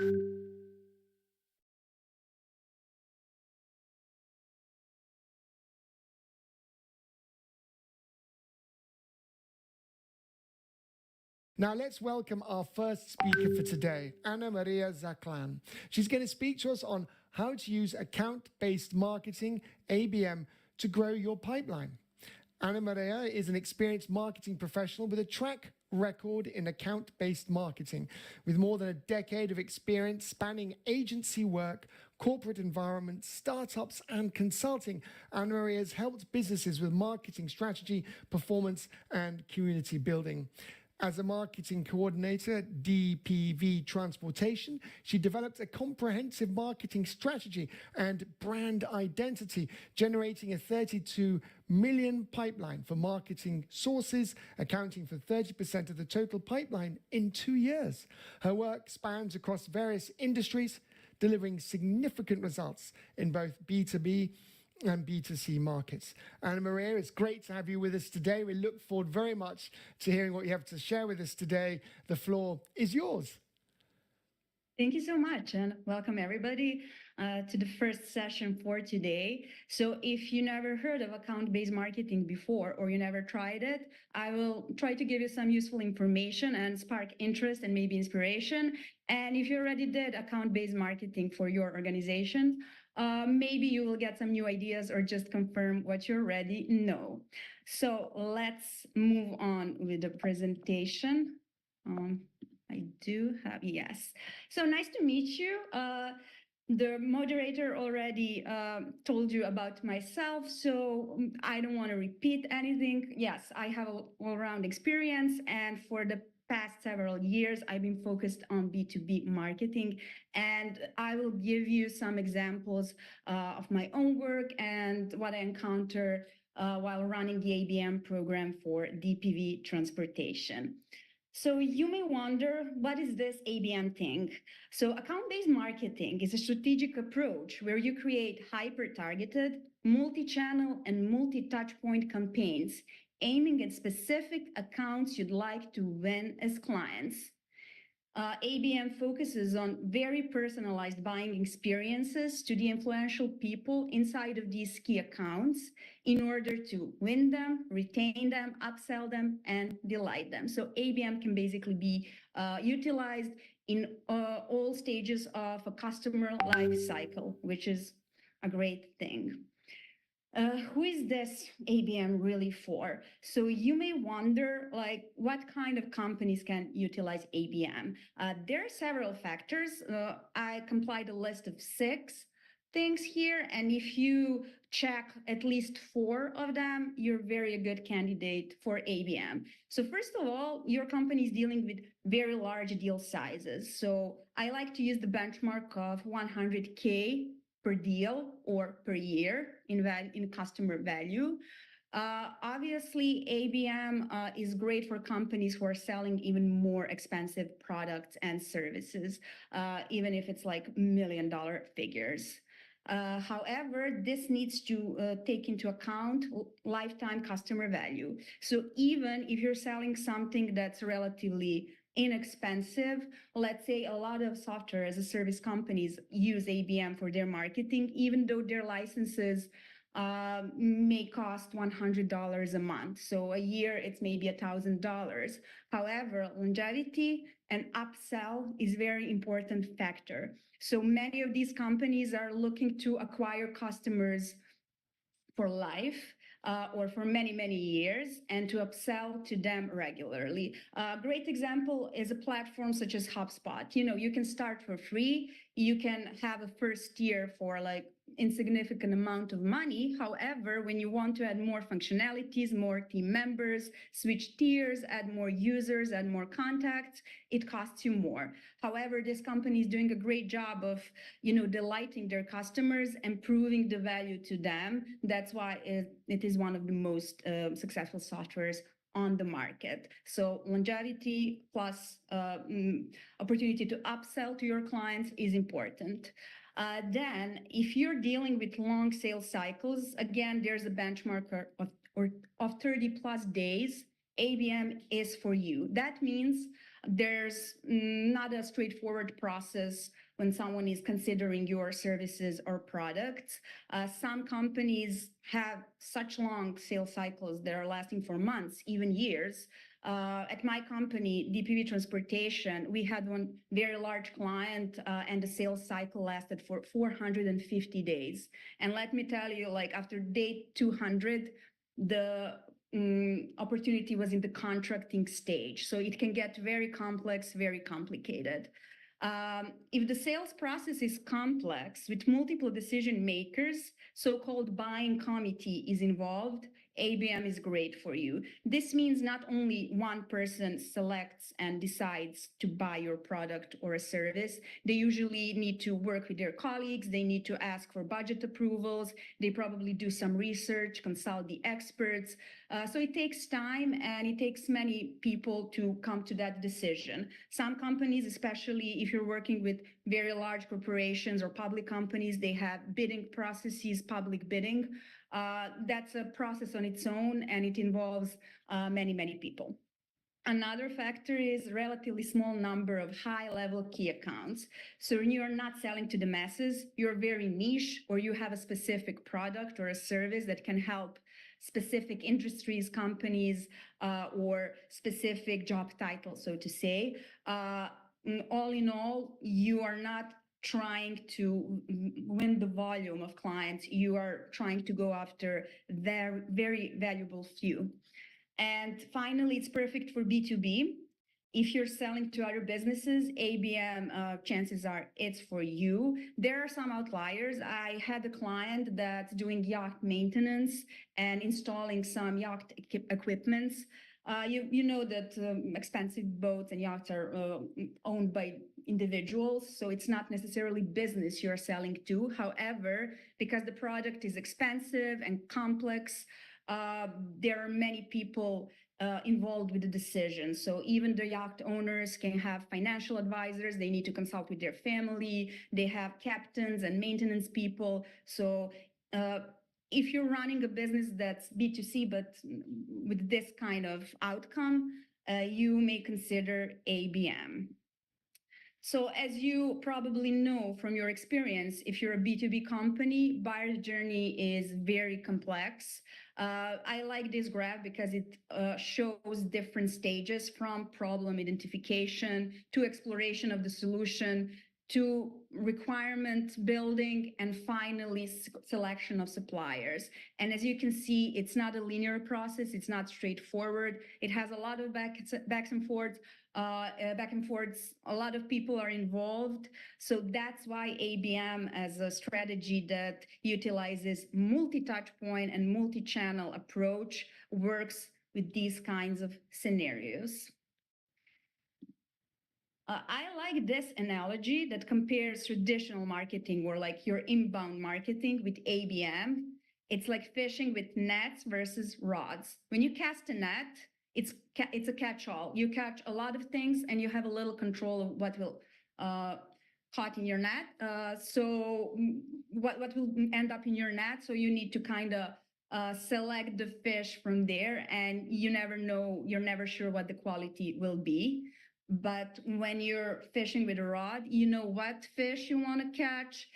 Now let's welcome our first speaker for today, Marija Zaklan. She's going to speak to us on how to use account-based marketing, ABM, to grow your pipeline. Marija is an experienced marketing professional with a track record in account-based marketing. With more than a decade of experience spanning agency work, corporate environments, startups, and consulting, Marija has helped businesses with marketing strategy, performance, and community building. As a marketing coordinator at DPV Transportation, she developed a comprehensive marketing strategy and brand identity, generating a 32 million pipeline for marketing sources, accounting for 30% of the total pipeline in 2 years. Her work spans across various industries, delivering significant results in both B2B and B2C markets. Marija, it's great to have you with us today. We look forward very much to hearing what you have to share with us today. The floor is yours. Thank you so much, and welcome everybody to the first session for today. So if you never heard of account-based marketing before, or you never tried it, I will try to give you some useful information and spark interest and maybe inspiration. And if you already did account-based marketing for your organization, maybe you will get some new ideas or just confirm what you already know. So let's move on with the presentation. I do have, yes. So nice to meet you. The moderator already told you about myself, so I don't want to repeat anything. Yes, I have all-round experience, and for the past several years, I've been focused on B2B marketing, and I will give you some examples of my own work and what I encounter while running the ABM program for DPV Transportation. So you may wonder, what is this ABM thing? So account-based marketing is a strategic approach where you create hyper-targeted, multi-channel and multi-touchpoint campaigns aiming at specific accounts you'd like to win as clients. ABM focuses on very personalized buying experiences to the influential people inside of these key accounts in order to win them, retain them, upsell them, and delight them. So ABM can basically be utilized in all stages of a customer life cycle, which is a great thing. Who is this ABM really for? So you may wonder, like, what kind of companies can utilize ABM? There are several factors. I compiled a list of 6 things here, and if you check at least 4 of them, you're very good candidate for ABM. So first of all, your company is dealing with very large deal sizes. So I like to use the benchmark of 100K per deal or per year in customer value. Obviously, ABM is great for companies who are selling even more expensive products and services, even if it's like $1 million figures. However, this needs to take into account lifetime customer value. So even if you're selling something that's relatively inexpensive, let's say a lot of software as a service companies use ABM for their marketing, even though their licenses may cost $100 a month. So a year, it's maybe $1,000. However, longevity and upsell is very important factor. So many of these companies are looking to acquire customers for life, or for many, many years, and to upsell to them regularly. A great example is a platform such as HubSpot. You know, you can start for free. You can have a first year for like insignificant amount of money. However, when you want to add more functionalities, more team members, switch tiers, add more users, add more contacts, it costs you more. However, this company is doing a great job of, you know, delighting their customers and proving the value to them. That's why it is one of the most successful softwares on the market. So longevity plus opportunity to upsell to your clients is important. Then, if you're dealing with long sales cycles, again, there's a benchmark of 30 plus days. ABM is for you. That means There's not a straightforward process when someone is considering your services or products. Some companies have such long sales cycles that are lasting for months, even years. At my company, DPV Transportation, we had one very large client, and the sales cycle lasted for 450 days. And let me tell you, like after day 200, the opportunity was in the contracting stage. So it can get very complex, very complicated. If the sales process is complex with multiple decision makers, so-called buying committee is involved, ABM is great for you. This means not only one person selects and decides to buy your product or a service, they usually need to work with their colleagues, they need to ask for budget approvals, they probably do some research, consult the experts. So it takes time and it takes many people to come to that decision. Some companies, especially if you're working with very large corporations or public companies, they have bidding processes, public bidding. That's a process on its own, and it involves many people. Another factor is relatively small number of high-level key accounts. So when you're not selling to the masses, you're very niche, or you have a specific product or a service that can help specific industries, companies, or specific job titles, so to say. All in all, you are not trying to win the volume of clients. You are trying to go after their very valuable few. And finally, it's perfect for B2B. If you're selling to other businesses, ABM, chances are it's for you. There are some outliers. I had a client that's doing yacht maintenance and installing some yacht equipments. You know that expensive boats and yachts are owned by individuals, so it's not necessarily business you're selling to. However, because the product is expensive and complex, there are many people involved with the decision. So even the yacht owners can have financial advisors. They need to consult with their family. They have captains and maintenance people. So if you're running a business that's B2C, but with this kind of outcome, you may consider ABM. So as you probably know from your experience, if you're a B2B company, buyer journey is very complex. I like this graph because it shows different stages from problem identification to exploration of the solution to requirement building and finally selection of suppliers. And as you can see, it's not a linear process. It's not straightforward. It has a lot of backs and forths. A lot of people are involved. So that's why ABM, as a strategy that utilizes multi-touch point and multi-channel approach, works with these kinds of scenarios. I like this analogy that compares traditional marketing, or like your inbound marketing, with ABM. It's like fishing with nets versus rods. When you cast a net, it's a catch-all. You catch a lot of things and you have a little control of what will caught in your net. So what will end up in your net? So you need to kind of select the fish from there, and you never know, you're never sure what the quality will be. But when you're fishing with a rod, you know what fish you want to catch.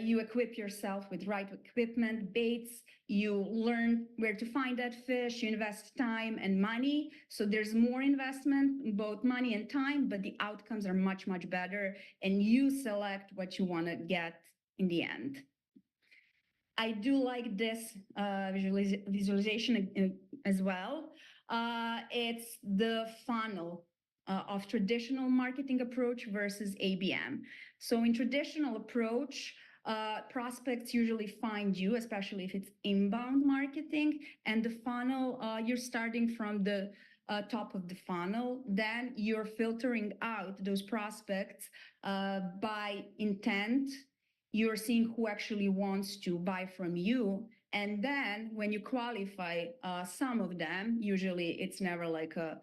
You equip yourself with right equipment, baits. You learn where to find that fish. You invest time and money. So there's more investment, both money and time, but the outcomes are much better. And you select what you want to get in the end. I do like this visualization as well. It's the funnel of traditional marketing approach versus ABM. So in traditional approach, prospects usually find you, especially if it's inbound marketing, and the funnel, you're starting from the top of the funnel, then you're filtering out those prospects by intent. You're seeing who actually wants to buy from you. And then when you qualify some of them, usually it's never like a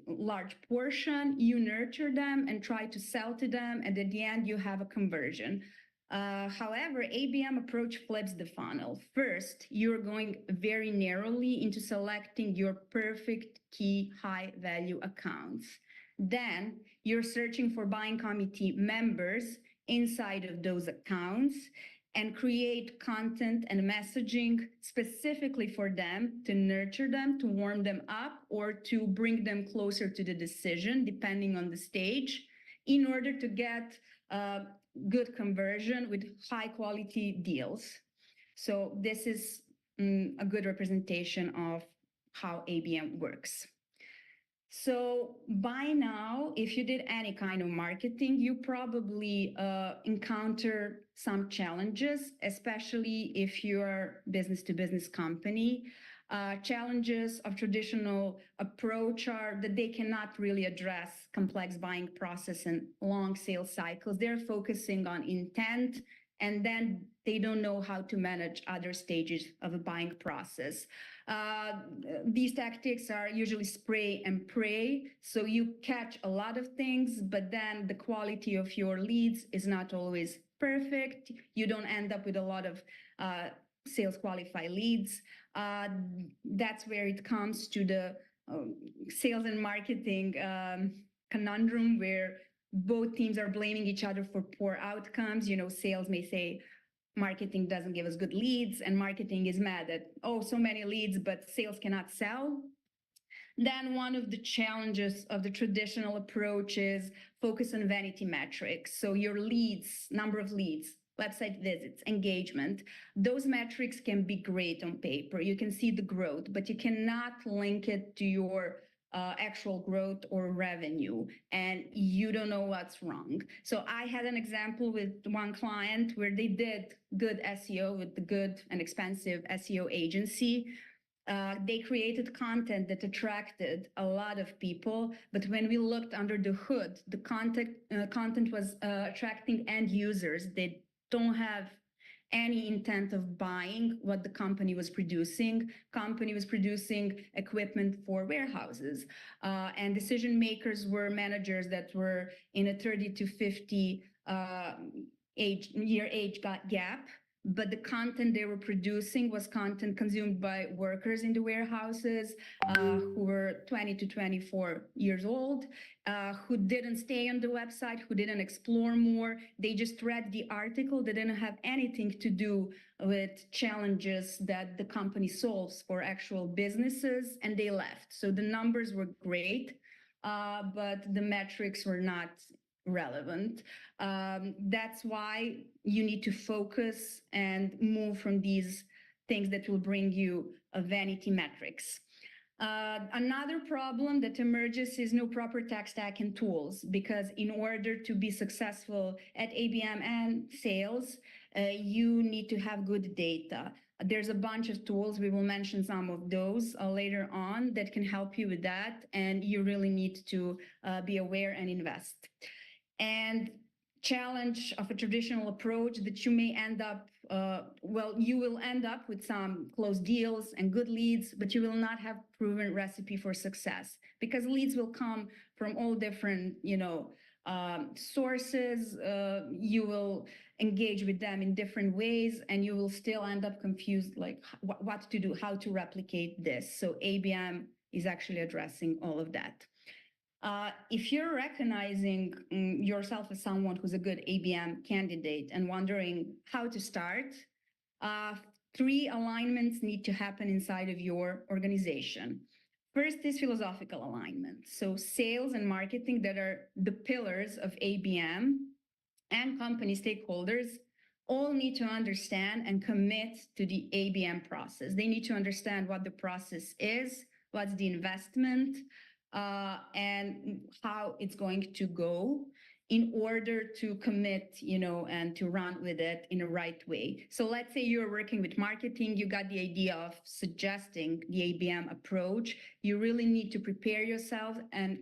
large portion, you nurture them and try to sell to them, and at the end you have a conversion. However, ABM approach flips the funnel. First, you're going very narrowly into selecting your perfect key high value accounts. Then you're searching for buying committee members inside of those accounts and create content and messaging specifically for them to nurture them, to warm them up, or to bring them closer to the decision, depending on the stage, in order to get good conversion with high quality deals. So this is a good representation of how ABM works. So by now, if you did any kind of marketing, you probably encounter some challenges, especially if you're business-to-business company. Challenges of traditional approach are that they cannot really address complex buying process and long sales cycles. They're focusing on intent, and then they don't know how to manage other stages of a buying process. These tactics are usually spray and pray. So you catch a lot of things, but then the quality of your leads is not always perfect. You don't end up with a lot of sales qualified leads. That's where it comes to the sales and marketing conundrum, where both teams are blaming each other for poor outcomes. You know, sales may say, marketing doesn't give us good leads, and marketing is mad at, oh, so many leads, but sales cannot sell. Then one of the challenges of the traditional approach is focus on vanity metrics. So your leads, number of leads, website visits, engagement, those metrics can be great on paper. You can see the growth, but you cannot link it to your actual growth or revenue, and you don't know what's wrong. So I had an example with one client where they did good SEO with the good and expensive SEO agency. They created content that attracted a lot of people, but when we looked under the hood, the content was attracting end users. They don't have any intent of buying what the company was producing. Company was producing equipment for warehouses, and decision makers were managers that were in a 30 to 50 year age gap. But the content they were producing was content consumed by workers in the warehouses who were 20 to 24 years old, who didn't stay on the website, who didn't explore more. They just read the article. They didn't have anything to do with challenges that the company solves for actual businesses, and they left. So the numbers were great, but the metrics were not relevant. That's why you need to focus and move from these things that will bring you vanity metrics. Another problem that emerges is no proper tech stack and tools, because in order to be successful at ABM and sales, you need to have good data. There's a bunch of tools. We will mention some of those later on that can help you with that, and you really need to be aware and invest. And challenge of a traditional approach that you may end up, you will end up with some closed deals and good leads, but you will not have proven recipe for success, because leads will come from all different, sources. You will engage with them in different ways, and you will still end up confused, like what to do, how to replicate this. So ABM is actually addressing all of that. If you're recognizing yourself as someone who's a good ABM candidate and wondering how to start, 3 alignments need to happen inside of your organization. First is philosophical alignment. So sales and marketing, that are the pillars of ABM, and company stakeholders all need to understand and commit to the ABM process. They need to understand what the process is, what's the investment, and how it's going to go, in order to commit, and to run with it in the right way. So let's say you're working with marketing, you got the idea of suggesting the ABM approach. You really need to prepare yourself and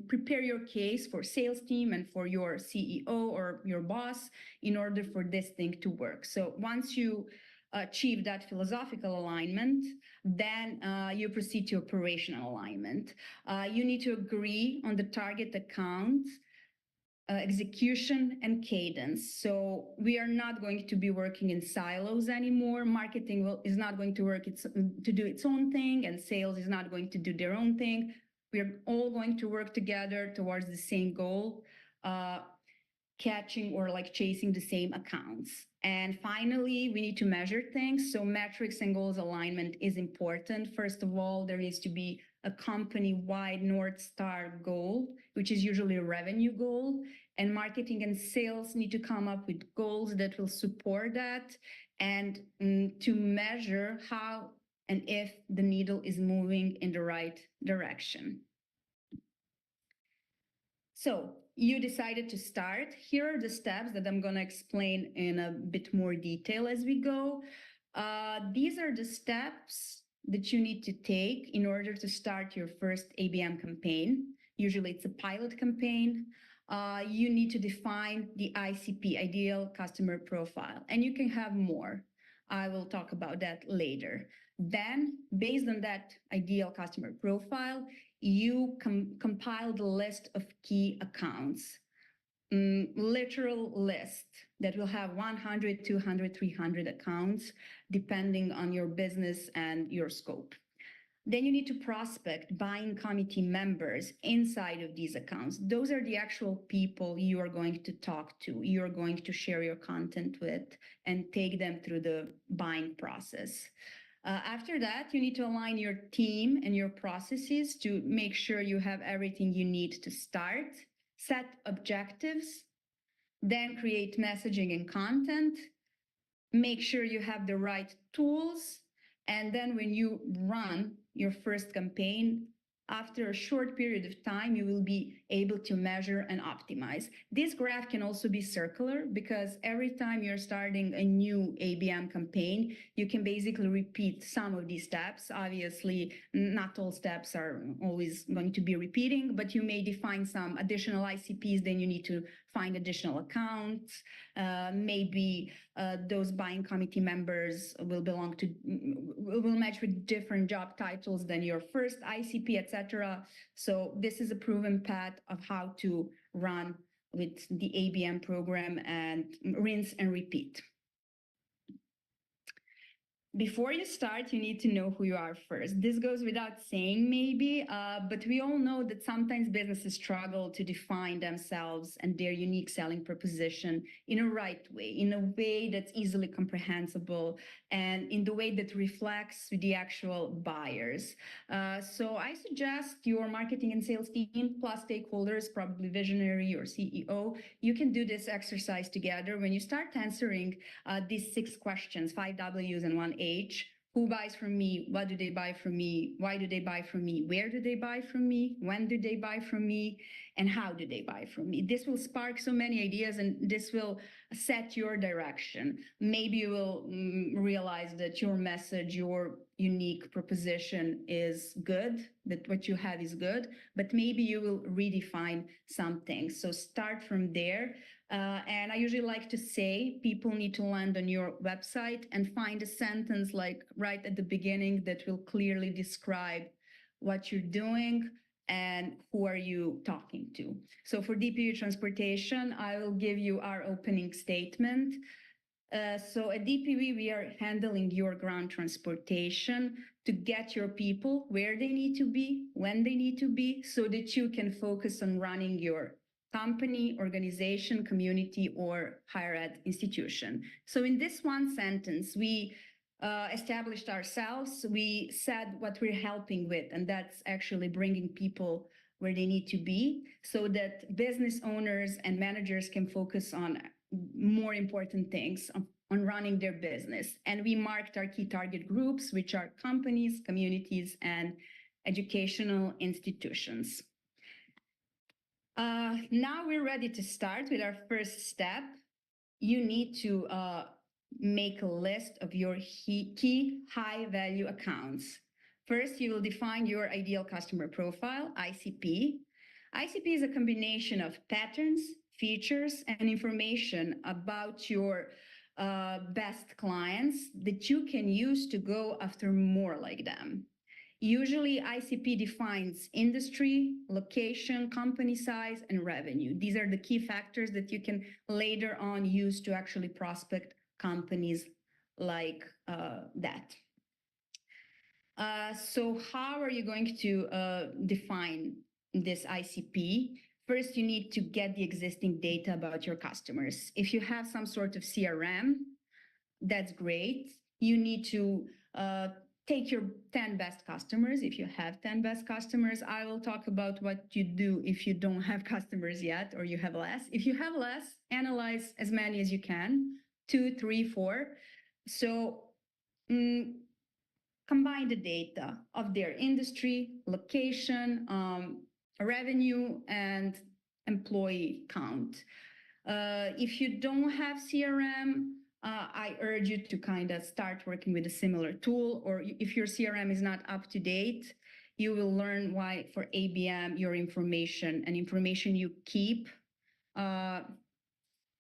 prepare your case for sales team and for your CEO or your boss in order for this thing to work. So once you achieve that philosophical alignment, then you proceed to operational alignment. You need to agree on the target account, execution, and cadence. So we are not going to be working in silos anymore. Marketing is not going to do its own thing, and sales is not going to do their own thing. We're all going to work together towards the same goal, catching or like chasing the same accounts. And finally, we need to measure things. So metrics and goals alignment is important. First of all, there needs to be a company-wide North Star goal, which is usually a revenue goal. And marketing and sales need to come up with goals that will support that and to measure how and if the needle is moving in the right direction. So you decided to start. Here are the steps that I'm going to explain in a bit more detail as we go. These are the steps that you need to take in order to start your first ABM campaign. Usually it's a pilot campaign. You need to define the ICP, ideal customer profile, and you can have more. I will talk about that later. Then, based on that ideal customer profile, you compile the list of key accounts, literal list that will have 100, 200, 300 accounts, depending on your business and your scope. Then you need to prospect buying committee members inside of these accounts. Those are the actual people you are going to talk to, you are going to share your content with, and take them through the buying process. After that, you need to align your team and your processes to make sure you have everything you need to start, set objectives, then create messaging and content, make sure you have the right tools, and then when you run your first campaign, after a short period of time, you will be able to measure and optimize. This graph can also be circular because every time you're starting a new ABM campaign, you can basically repeat some of these steps. Obviously, not all steps are always going to be repeating, but you may define some additional ICPs, then you need to find additional accounts. Maybe those buying committee members will match with different job titles than your first ICP, etc. So this is a proven path of how to run with the ABM program and rinse and repeat. Before you start, you need to know who you are first. This goes without saying maybe, but we all know that sometimes businesses struggle to define themselves and their unique selling proposition in a right way, in a way that's easily comprehensible, and in the way that reflects with the actual buyers. So I suggest your marketing and sales team plus stakeholders, probably visionary or CEO, you can do this exercise together when you start answering these 6 questions, 5 W's and 1 H. Who buys from me? What do they buy from me? Why do they buy from me? Where do they buy from me? When do they buy from me? And how do they buy from me? This will spark so many ideas, and this will set your direction. Maybe you will realize that your message, your unique proposition is good, that what you have is good, but maybe you will redefine something. So start from there. And I usually like to say people need to land on your website and find a sentence like right at the beginning that will clearly describe what you're doing and who are you talking to. So for DPV Transportation, I will give you our opening statement. So at DPV, we are handling your ground transportation to get your people where they need to be, when they need to be, so that you can focus on running your company, organization, community, or higher ed institution. So in this one sentence, we established ourselves, we said what we're helping with, and that's actually bringing people where they need to be so that business owners and managers can focus on more important things, on running their business. And we marked our key target groups, which are companies, communities, and educational institutions. Now we're ready to start with our first step. You need to make a list of your key high-value accounts. First, you will define your ideal customer profile, ICP. ICP is a combination of patterns, features, and information about your best clients that you can use to go after more like them. Usually, ICP defines industry, location, company size, and revenue. These are the key factors that you can later on use to actually prospect companies like that. So how are you going to define this ICP? First, you need to get the existing data about your customers. If you have some sort of CRM, that's great. You need to take your 10 best customers. If you have 10 best customers, I will talk about what you do if you don't have customers yet or you have less. If you have less, analyze as many as you can, 2, 3, 4. So combine the data of their industry, location, revenue, and employee count. If you don't have CRM, I urge you to kind of start working with a similar tool, or if your CRM is not up to date, you will learn why for ABM, your information and information you keep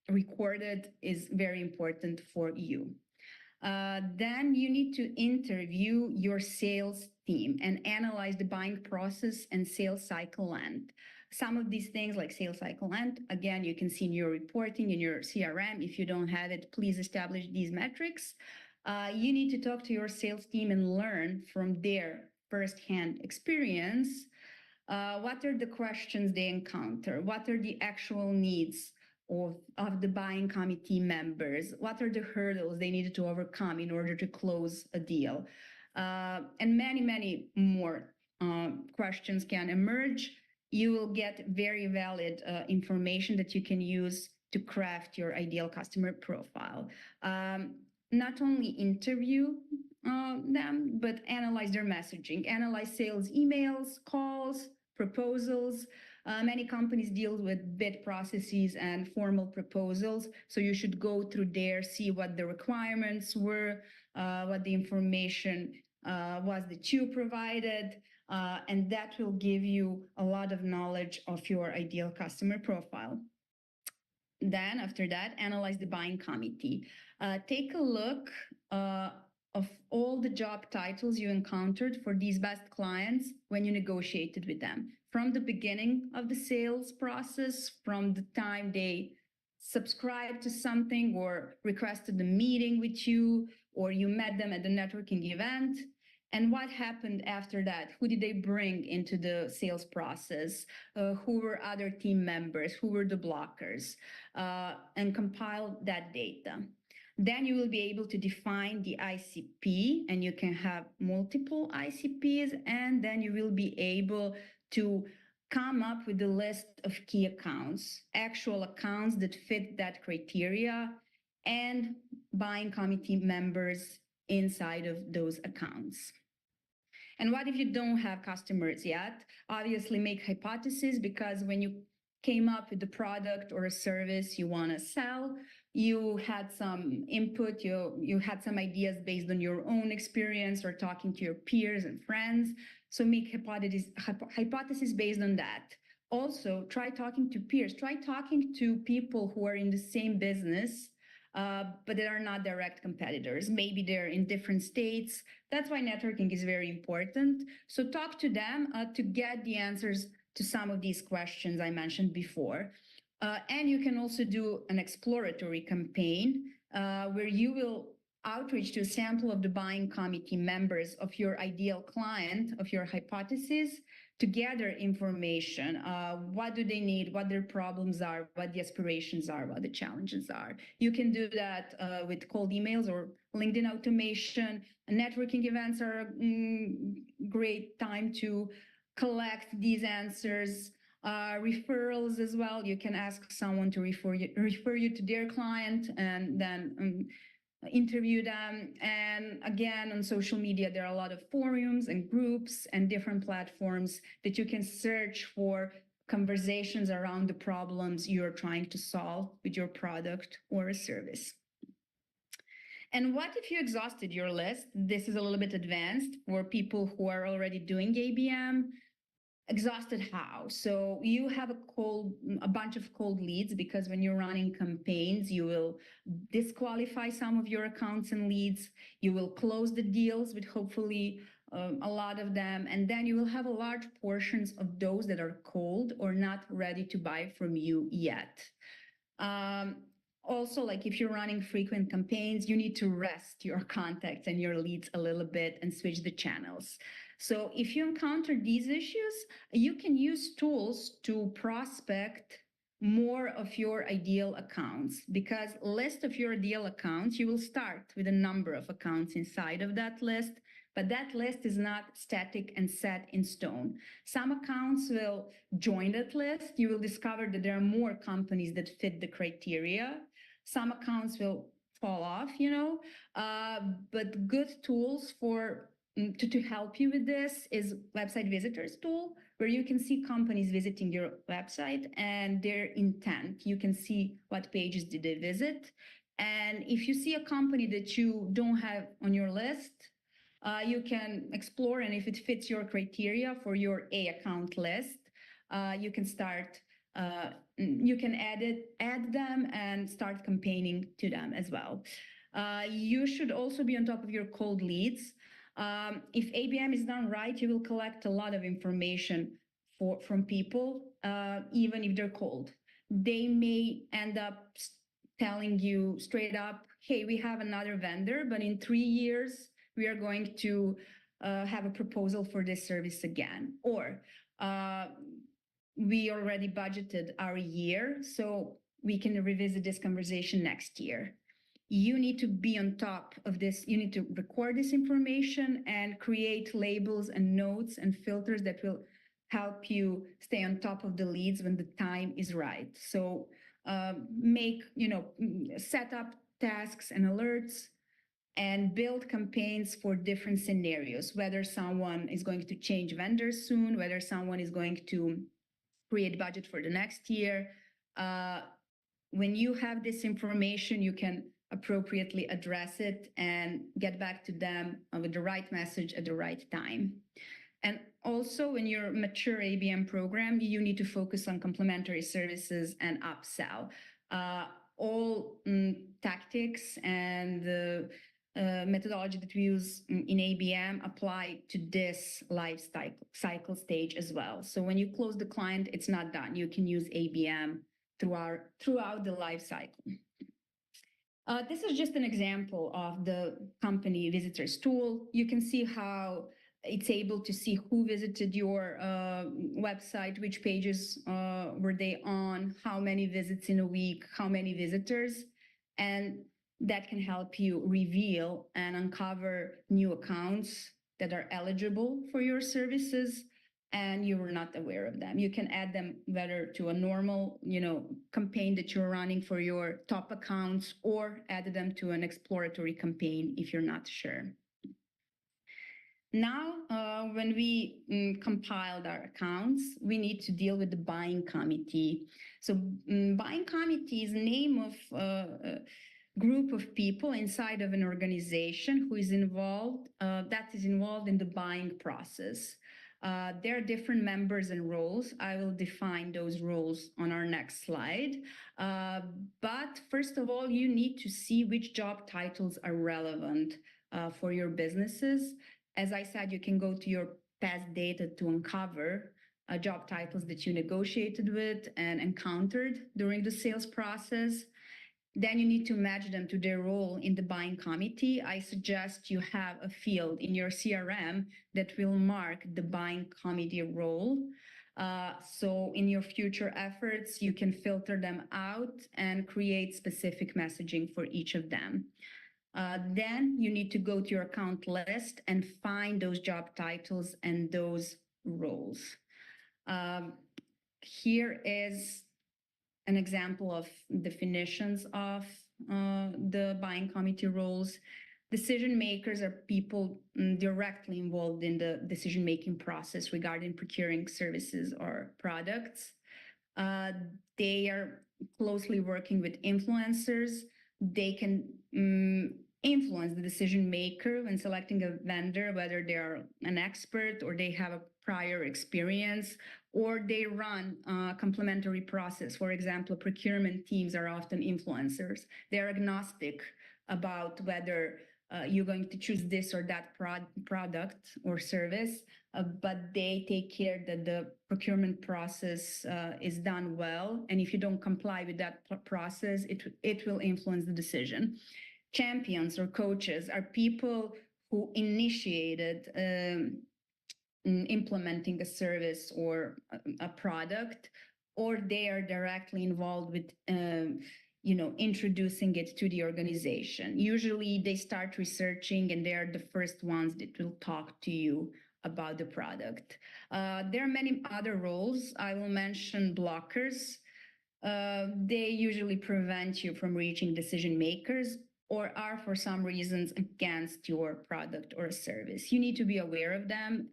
recorded is very important for you. Then you need to interview your sales team and analyze the buying process and sales cycle length. Some of these things like sales cycle length, again, you can see in your reporting, in your CRM. If you don't have it, please establish these metrics. You need to talk to your sales team and learn from their firsthand experience. What are the questions they encounter? What are the actual needs of the buying committee members? What are the hurdles they needed to overcome in order to close a deal? And many, many more questions can emerge. You will get very valid information that you can use to craft your ideal customer profile. Not only interview them, but analyze their messaging, analyze sales emails, calls, proposals. Many companies deal with bid processes and formal proposals. So you should go through there, see what the requirements were, what the information was that you provided, and that will give you a lot of knowledge of your ideal customer profile. Then after that, analyze the buying committee. Take a look of all the job titles you encountered for these best clients when you negotiated with them. From the beginning of the sales process, from the time they subscribed to something or requested a meeting with you, or you met them at the networking event, and what happened after that? Who did they bring into the sales process? Who were other team members? Who were the blockers? And compile that data. Then you will be able to define the ICP, and you can have multiple ICPs, and then you will be able to come up with a list of key accounts, actual accounts that fit that criteria, and buying committee members inside of those accounts. And what if you don't have customers yet? Obviously, make hypotheses, because when you came up with the product or a service you want to sell, you had some input, you had some ideas based on your own experience or talking to your peers and friends. So make hypotheses based on that. Also, try talking to peers, try talking to people who are in the same business, but they are not direct competitors. Maybe they're in different states. That's why networking is very important. So talk to them to get the answers to some of these questions I mentioned before. And you can also do an exploratory campaign where you will outreach to a sample of the buying committee members of your ideal client, of your hypothesis, to gather information. What do they need? What their problems are? What the aspirations are? What the challenges are? You can do that with cold emails or LinkedIn automation. Networking events are a great time to collect these answers. Referrals as well. You can ask someone to refer you to their client and then interview them. And again, on social media, there are a lot of forums and groups and different platforms that you can search for conversations around the problems you're trying to solve with your product or a service. And what if you exhausted your list? This is a little bit advanced for people who are already doing ABM. Exhausted how? So you have a bunch of cold leads, because when you're running campaigns, you will disqualify some of your accounts and leads. You will close the deals with hopefully a lot of them. And then you will have a large portions of those that are cold or not ready to buy from you yet. Also, like if you're running frequent campaigns, you need to rest your contacts and your leads a little bit and switch the channels. So if you encounter these issues, you can use tools to prospect more of your ideal accounts, because list of your ideal accounts, you will start with a number of accounts inside of that list, but that list is not static and set in stone. Some accounts will join that list. You will discover that there are more companies that fit the criteria. Some accounts will fall off, but good tools to help you with this is website visitors tool, where you can see companies visiting your website and their intent. You can see what pages did they visit. And if you see a company that you don't have on your list, you can explore, and if it fits your criteria for your A account list, you can start, you can add them and start campaigning to them as well. You should also be on top of your cold leads. If ABM is done right, you will collect a lot of information from people, even if they're cold. They may end up telling you straight up, hey, we have another vendor, but in 3 years, we are going to have a proposal for this service again. Or we already budgeted our year, so we can revisit this conversation next year. You need to be on top of this. You need to record this information and create labels and notes and filters that will help you stay on top of the leads when the time is right. So set up tasks and alerts and build campaigns for different scenarios, whether someone is going to change vendors soon, whether someone is going to create budget for the next year. When you have this information, you can appropriately address it and get back to them with the right message at the right time. And also, when you're a mature ABM program, you need to focus on complementary services and upsell. All tactics and the methodology that we use in ABM apply to this life cycle stage as well. So when you close the client, it's not done. You can use ABM throughout the life cycle. This is just an example of the company visitors tool. You can see how it's able to see who visited your website, which pages were they on, how many visits in a week, how many visitors, and that can help you reveal and uncover new accounts that are eligible for your services and you were not aware of them. You can add them whether to a normal, campaign that you're running for your top accounts, or add them to an exploratory campaign if you're not sure. Now, when we compiled our accounts, we need to deal with the buying committee. So buying committee is the name of a group of people inside of an organization who is involved, in the buying process. There are different members and roles. I will define those roles on our next slide. But first of all, you need to see which job titles are relevant for your businesses. As I said, you can go to your past data to uncover job titles that you negotiated with and encountered during the sales process. Then you need to match them to their role in the buying committee. I suggest you have a field in your CRM that will mark the buying committee role. So in your future efforts, you can filter them out and create specific messaging for each of them. Then you need to go to your account list and find those job titles and those roles. Here is an example of definitions of the buying committee roles. Decision makers are people directly involved in the decision-making process regarding procuring services or products. They are closely working with influencers. They can influence the decision maker when selecting a vendor, whether they are an expert or they have a prior experience, or they run a complementary process. For example, procurement teams are often influencers. They're agnostic about whether you're going to choose this or that product or service, but they take care that the procurement process is done well. And if you don't comply with that process, it will influence the decision. Champions or coaches are people who initiated implementing a service or a product, or they are directly involved with introducing it to the organization. Usually they start researching and they are the first ones that will talk to you about the product. There are many other roles. I will mention blockers. They usually prevent you from reaching decision makers or are for some reasons against your product or service. You need to be aware of them.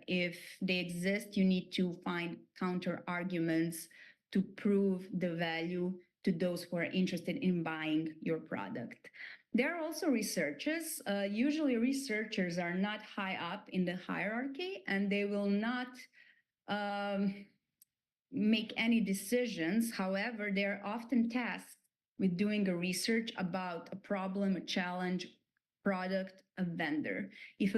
If they exist, you need to find counter arguments to prove the value to those who are interested in buying your product. There are also researchers. Usually researchers are not high up in the hierarchy and they will not make any decisions. However, they are often tasked with doing a research about a problem, a challenge, product, a vendor. If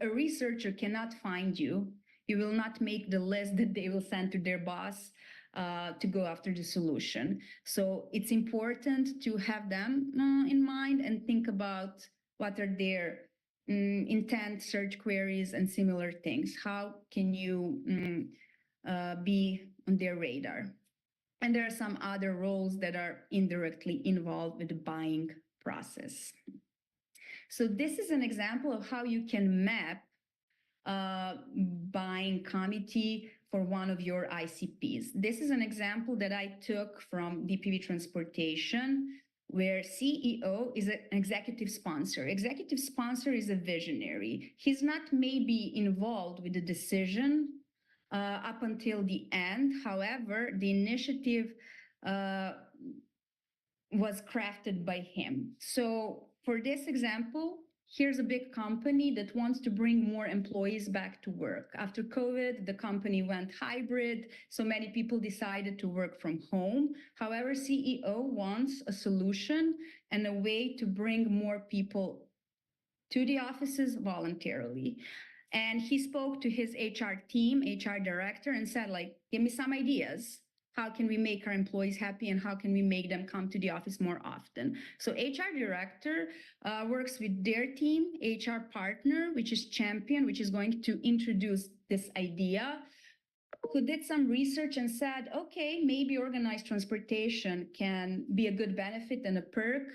a researcher cannot find you, you will not make the list that they will send to their boss to go after the solution. So it's important to have them in mind and think about what are their intent, search queries, and similar things. How can you be on their radar? And there are some other roles that are indirectly involved with the buying process. So this is an example of how you can map buying committee for one of your ICPs. This is an example that I took from DPV Transportation, where CEO is an executive sponsor. Executive sponsor is a visionary. He's not maybe involved with the decision up until the end. However, the initiative was crafted by him. So for this example, here's a big company that wants to bring more employees back to work. After COVID, the company went hybrid, so many people decided to work from home. However, CEO wants a solution and a way to bring more people to the offices voluntarily. And he spoke to his HR team, HR director, and said, like, give me some ideas. How can we make our employees happy and how can we make them come to the office more often? So HR director works with their team, HR partner, which is champion, which is going to introduce this idea, who did some research and said, okay, maybe organized transportation can be a good benefit and a perk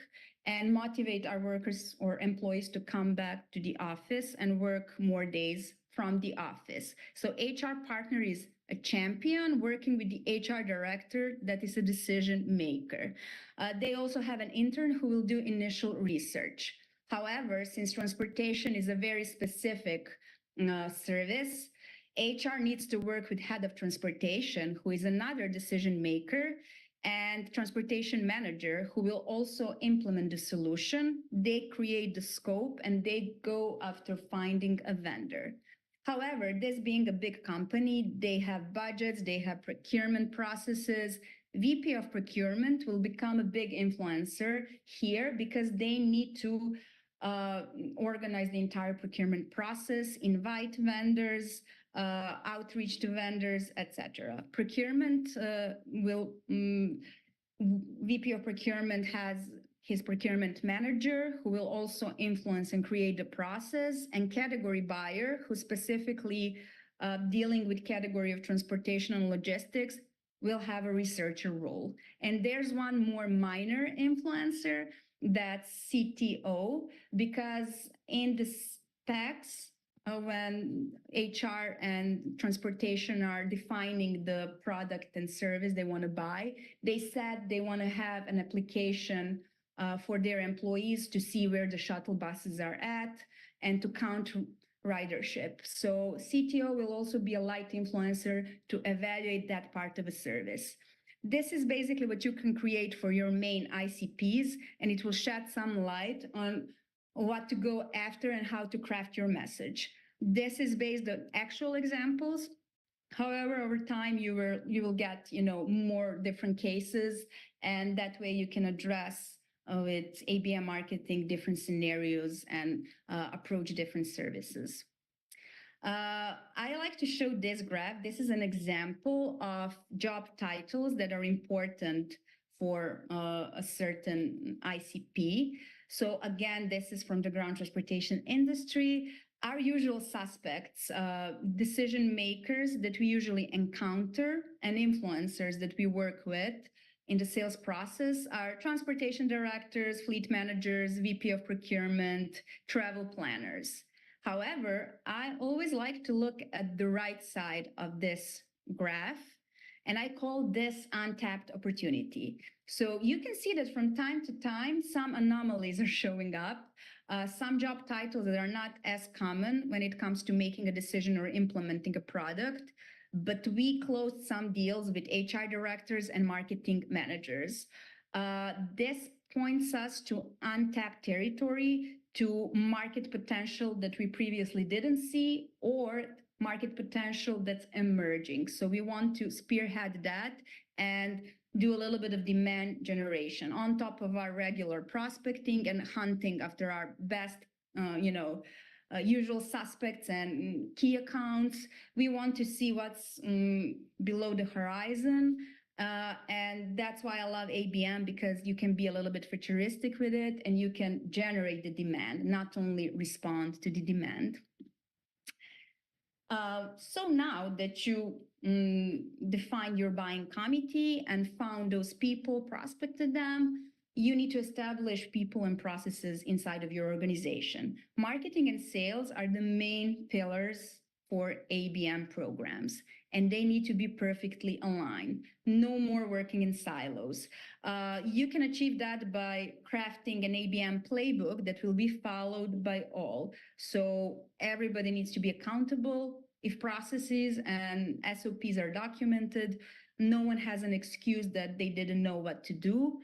and motivate our workers or employees to come back to the office and work more days from the office. So HR partner is a champion working with the HR director that is a decision maker. They also have an intern who will do initial research. However, since transportation is a very specific service, HR needs to work with head of transportation, who is another decision maker, and transportation manager, who will also implement the solution. They create the scope and they go after finding a vendor. However, this being a big company, they have budgets, they have procurement processes. VP of procurement will become a big influencer here because they need to organize the entire procurement process, invite vendors, outreach to vendors, etc. Procurement VP of procurement has his procurement manager, who will also influence and create the process, and category buyer, who specifically dealing with category of transportation and logistics, will have a researcher role. And there's one more minor influencer, that's CTO, because in the specs, when HR and transportation are defining the product and service they want to buy, they said they want to have an application for their employees to see where the shuttle buses are at and to count ridership. So CTO will also be a light influencer to evaluate that part of a service. This is basically what you can create for your main ICPs, and it will shed some light on what to go after and how to craft your message. This is based on actual examples. However, over time, you will get more different cases, and that way you can address with ABM marketing, different scenarios, and approach different services. I like to show this graph. This is an example of job titles that are important for a certain ICP. So again, this is from the ground transportation industry. Our usual suspects, decision makers that we usually encounter, and influencers that we work with in the sales process are transportation directors, fleet managers, VP of procurement, travel planners. However, I always like to look at the right side of this graph, and I call this untapped opportunity. So you can see that from time to time, some anomalies are showing up. Some job titles that are not as common when it comes to making a decision or implementing a product, but we closed some deals with HR directors and marketing managers. This points us to untapped territory, to market potential that we previously didn't see, or market potential that's emerging. So we want to spearhead that and do a little bit of demand generation on top of our regular prospecting and hunting after our best, usual suspects and key accounts. We want to see what's below the horizon. And that's why I love ABM, because you can be a little bit futuristic with it and you can generate the demand, not only respond to the demand. So now that you define your buying committee and found those people, prospected them, you need to establish people and processes inside of your organization. Marketing and sales are the main pillars for ABM programs, and they need to be perfectly aligned. No more working in silos. You can achieve that by crafting an ABM playbook that will be followed by all. So everybody needs to be accountable. If processes and SOPs are documented, no one has an excuse that they didn't know what to do.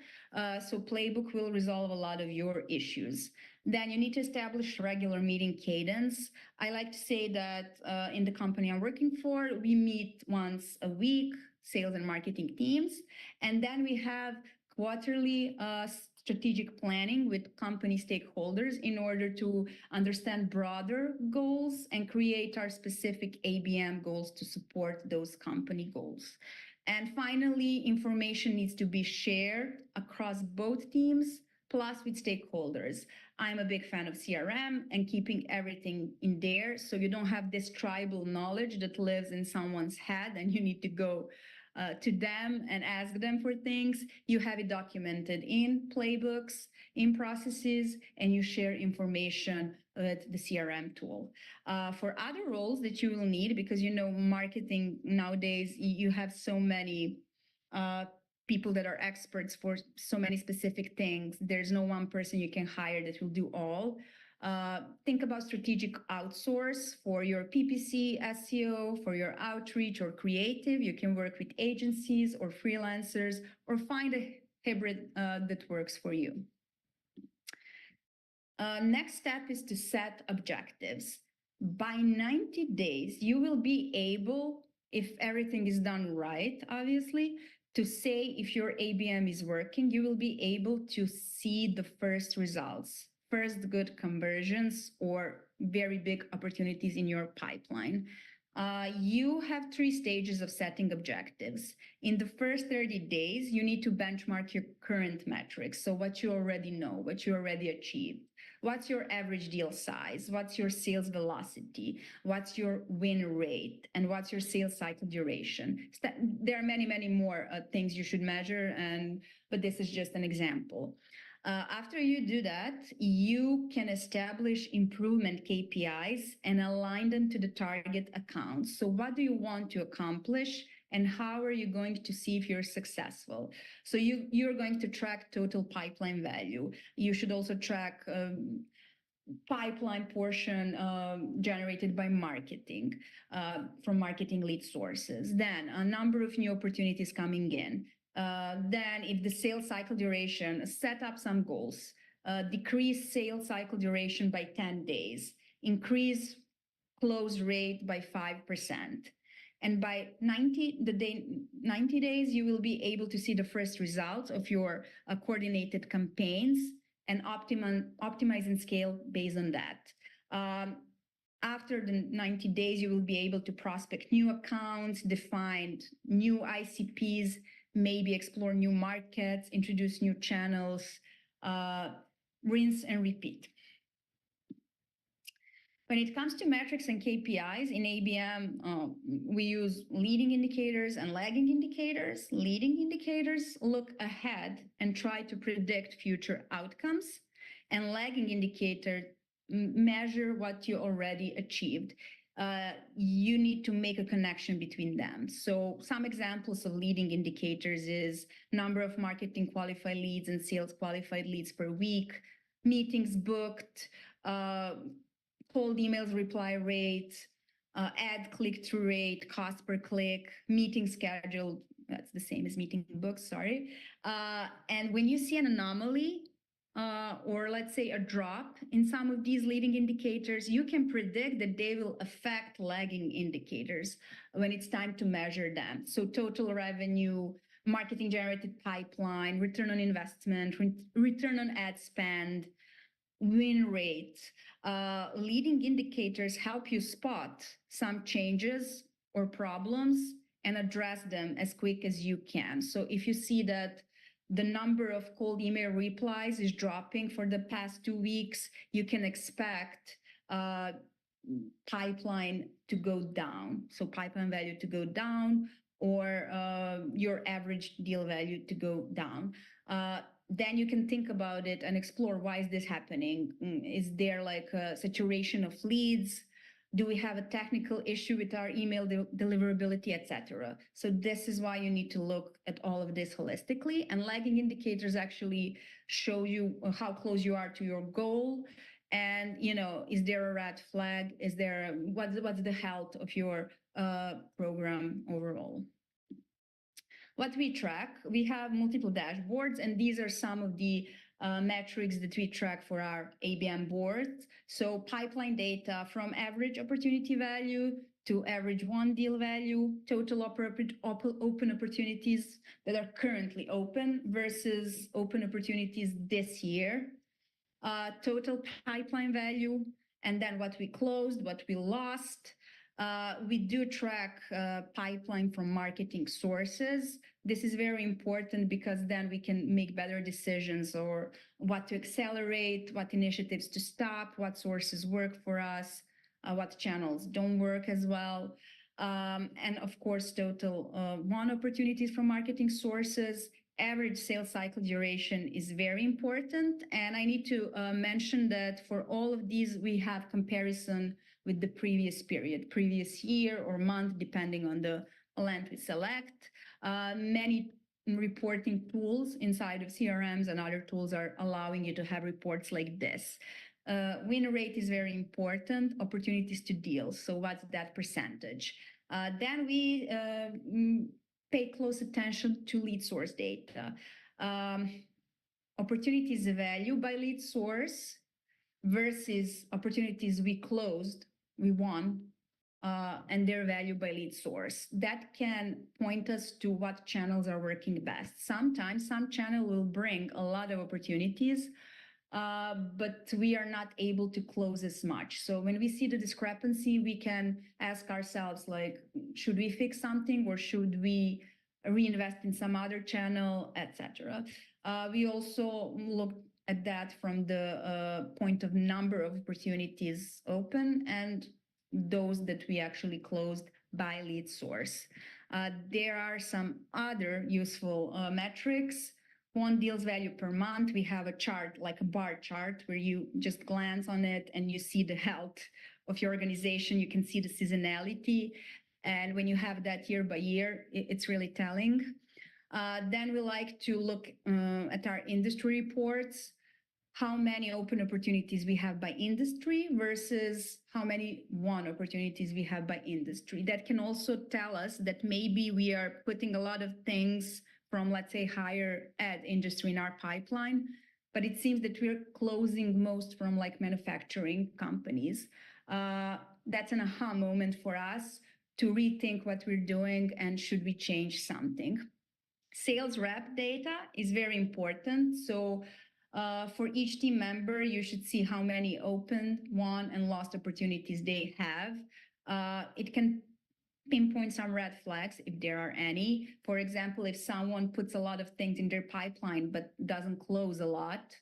So playbook will resolve a lot of your issues. Then you need to establish regular meeting cadence. I like to say that in the company I'm working for, we meet once a week, sales and marketing teams. And then we have quarterly strategic planning with company stakeholders in order to understand broader goals and create our specific ABM goals to support those company goals. And finally, information needs to be shared across both teams, plus with stakeholders. I'm a big fan of CRM and keeping everything in there, so you don't have this tribal knowledge that lives in someone's head and you need to go to them and ask them for things. You have it documented in playbooks, in processes, and you share information with the CRM tool. For other roles that you will need, because marketing nowadays, you have so many people that are experts for so many specific things. There's no one person you can hire that will do all. Think about strategic outsource for your PPC, SEO, for your outreach or creative. You can work with agencies or freelancers, or find a hybrid that works for you. Next step is to set objectives. By 90 days, you will be able, if everything is done right, obviously, to say if your ABM is working. You will be able to see the first results, first good conversions, or very big opportunities in your pipeline. You have 3 stages of setting objectives. In the first 30 days, you need to benchmark your current metrics. So what you already know, what you already achieved. What's your average deal size? What's your sales velocity? What's your win rate? And what's your sales cycle duration? There are many, many more things you should measure, but this is just an example. After you do that, you can establish improvement KPIs and align them to the target accounts. So what do you want to accomplish, and how are you going to see if you're successful? So you're going to track total pipeline value. You should also track pipeline portion generated by marketing, from marketing lead sources. Then a number of new opportunities coming in. Then if the sales cycle duration, set up some goals. Decrease sales cycle duration by 10 days. Increase close rate by 5%. And by 90 days, you will be able to see the first results of your coordinated campaigns and optimize and scale based on that. After the 90 days, you will be able to prospect new accounts, define new ICPs, maybe explore new markets, introduce new channels, rinse and repeat. When it comes to metrics and KPIs in ABM, we use leading indicators and lagging indicators. Leading indicators look ahead and try to predict future outcomes, and lagging indicators measure what you already achieved. You need to make a connection between them. So some examples of leading indicators is number of marketing qualified leads and sales qualified leads per week, meetings booked, cold emails reply rate, ad click-through rate, cost per click, meeting scheduled, that's the same as meeting booked, sorry. And when you see an anomaly, or let's say a drop in some of these leading indicators, you can predict that they will affect lagging indicators when it's time to measure them. So total revenue, marketing generated pipeline, return on investment, return on ad spend, win rate. Leading indicators help you spot some changes or problems and address them as quick as you can. So if you see that the number of cold email replies is dropping for the past 2 weeks, you can expect pipeline to go down. So pipeline value to go down, or your average deal value to go down. Then you can think about it and explore, why is this happening? Is there like a saturation of leads? Do we have a technical issue with our email deliverability, etc.? So this is why you need to look at all of this holistically. And lagging indicators actually show you how close you are to your goal. And, you know, is there a red flag? Is there, what's the health of your program overall? What we track, we have multiple dashboards, and these are some of the metrics that we track for our ABM boards. So pipeline data from average opportunity value to average one deal value, total open opportunities that are currently open versus open opportunities this year, total pipeline value, and then what we closed, what we lost. We do track pipeline from marketing sources. This is very important because then we can make better decisions, or what to accelerate, what initiatives to stop, what sources work for us, what channels don't work as well. And of course, total won opportunities from marketing sources. Average sales cycle duration is very important. And I need to mention that for all of these, we have comparison with the previous period, previous year or month, depending on the length we select. Many reporting tools inside of CRMs and other tools are allowing you to have reports like this. Win rate is very important, opportunities to deals. So what's that percentage? Then we pay close attention to lead source data. Opportunities value by lead source versus opportunities we closed, we won, and their value by lead source. That can point us to what channels are working best. Sometimes some channel will bring a lot of opportunities, but we are not able to close as much. So when we see the discrepancy, we can ask ourselves, like, should we fix something, or should we reinvest in some other channel, etc. We also look at that from the point of number of opportunities open and those that we actually closed by lead source. There are some other useful metrics. One deals value per month. We have a chart, like a bar chart, where you just glance on it and you see the health of your organization. You can see the seasonality. And when you have that year by year, it's really telling. Then we like to look at our industry reports, how many open opportunities we have by industry versus how many won opportunities we have by industry. That can also tell us that maybe we are putting a lot of things from, let's say, higher ed industry in our pipeline, but it seems that we're closing most from like manufacturing companies. That's an aha moment for us. to rethink what we're doing and should we change something. Sales rep data is very important. So for each team member, you should see how many open, won, and lost opportunities they have. It can pinpoint some red flags if there are any. For example, if someone puts a lot of things in their pipeline but doesn't close a lot,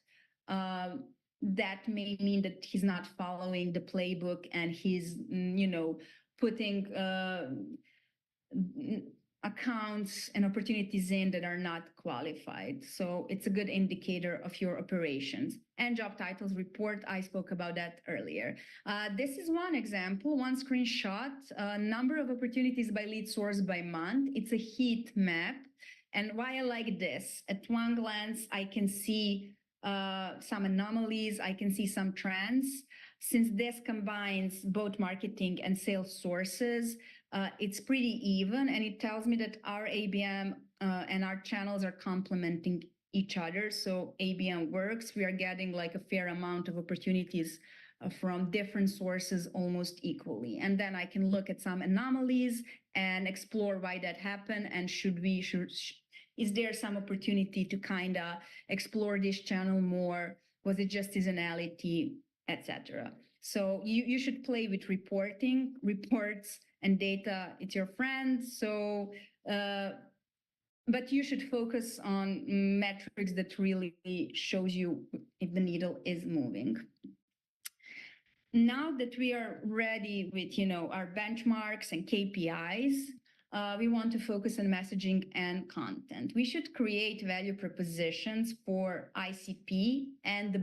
that may mean that he's not following the playbook and he's, putting accounts and opportunities in that are not qualified. So it's a good indicator of your operations. And job titles report, I spoke about that earlier. This is one example, one screenshot, number of opportunities by lead source by month. It's a heat map. And why I like this, at one glance, I can see some anomalies, I can see some trends. Since this combines both marketing and sales sources, it's pretty even, and it tells me that our ABM and our channels are complementing each other. So ABM works. We are getting like a fair amount of opportunities from different sources almost equally. And then I can look at some anomalies and explore why that happened, and is there some opportunity to kind of explore this channel more? Was it just seasonality, etc.? So you should play with reports and data. It's your friend. So, but you should focus on metrics that really shows you if the needle is moving. Now that we are ready with, our benchmarks and KPIs, we want to focus on messaging and content. We should create value propositions for ICP and the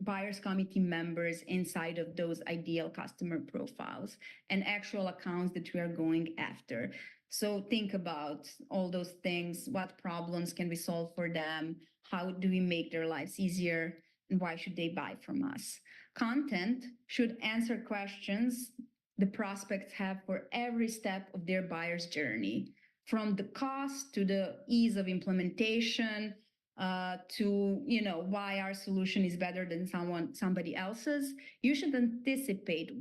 buyers committee members inside of those ideal customer profiles and actual accounts that we are going after. So think about all those things. What problems can we solve for them? How do we make their lives easier? And why should they buy from us? Content should answer questions the prospects have for every step of their buyer's journey, from the cost to the ease of implementation, to why our solution is better than somebody else's. You should anticipate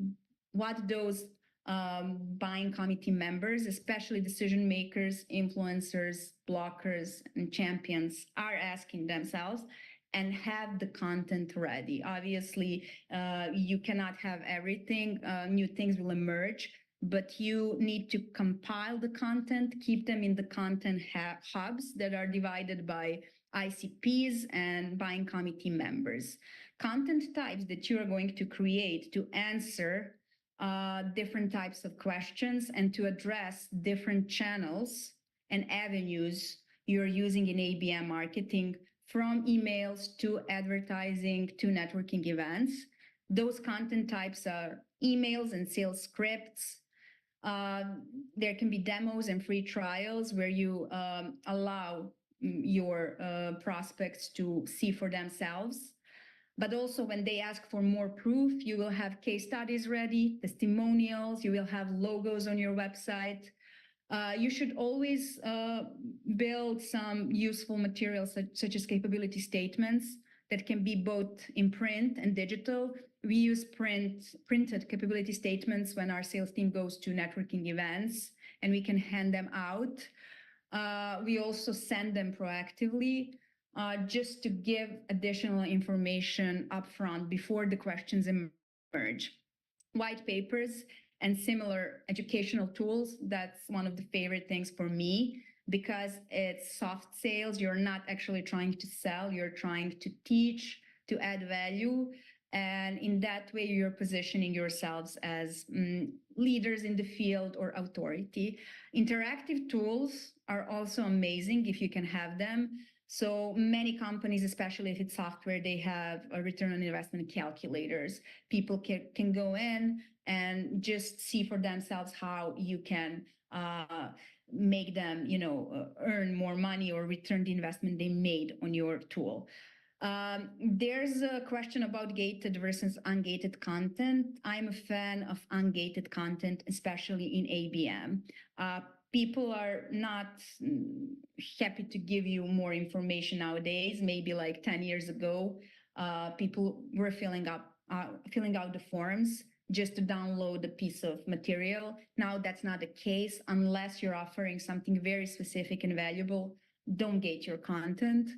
what those buying committee members, especially decision makers, influencers, blockers, and champions, are asking themselves, and have the content ready. Obviously, you cannot have everything. New things will emerge, but you need to compile the content, keep them in the content hubs that are divided by ICPs and buying committee members. Content types that you are going to create to answer different types of questions and to address different channels and avenues you're using in ABM marketing, from emails to advertising to networking events. Those content types are emails and sales scripts. There can be demos and free trials where you allow your prospects to see for themselves. But also when they ask for more proof, you will have case studies ready, testimonials, you will have logos on your website. You should always build some useful materials such as capability statements that can be both in print and digital. We use printed capability statements when our sales team goes to networking events, and we can hand them out. We also send them proactively just to give additional information upfront before the questions emerge. White papers and similar educational tools, that's one of the favorite things for me, because it's soft sales. You're not actually trying to sell, you're trying to teach, to add value. And in that way, you're positioning yourselves as leaders in the field or authority. Interactive tools are also amazing if you can have them. So many companies, especially if it's software, they have a return on investment calculators. People can go in and just see for themselves how you can make them, earn more money or return the investment they made on your tool. There's a question about gated versus ungated content. I'm a fan of ungated content, especially in ABM. People are not happy to give you more information nowadays. Maybe like 10 years ago, people were filling out the forms just to download a piece of material. Now that's not the case unless you're offering something very specific and valuable. Don't gate your content.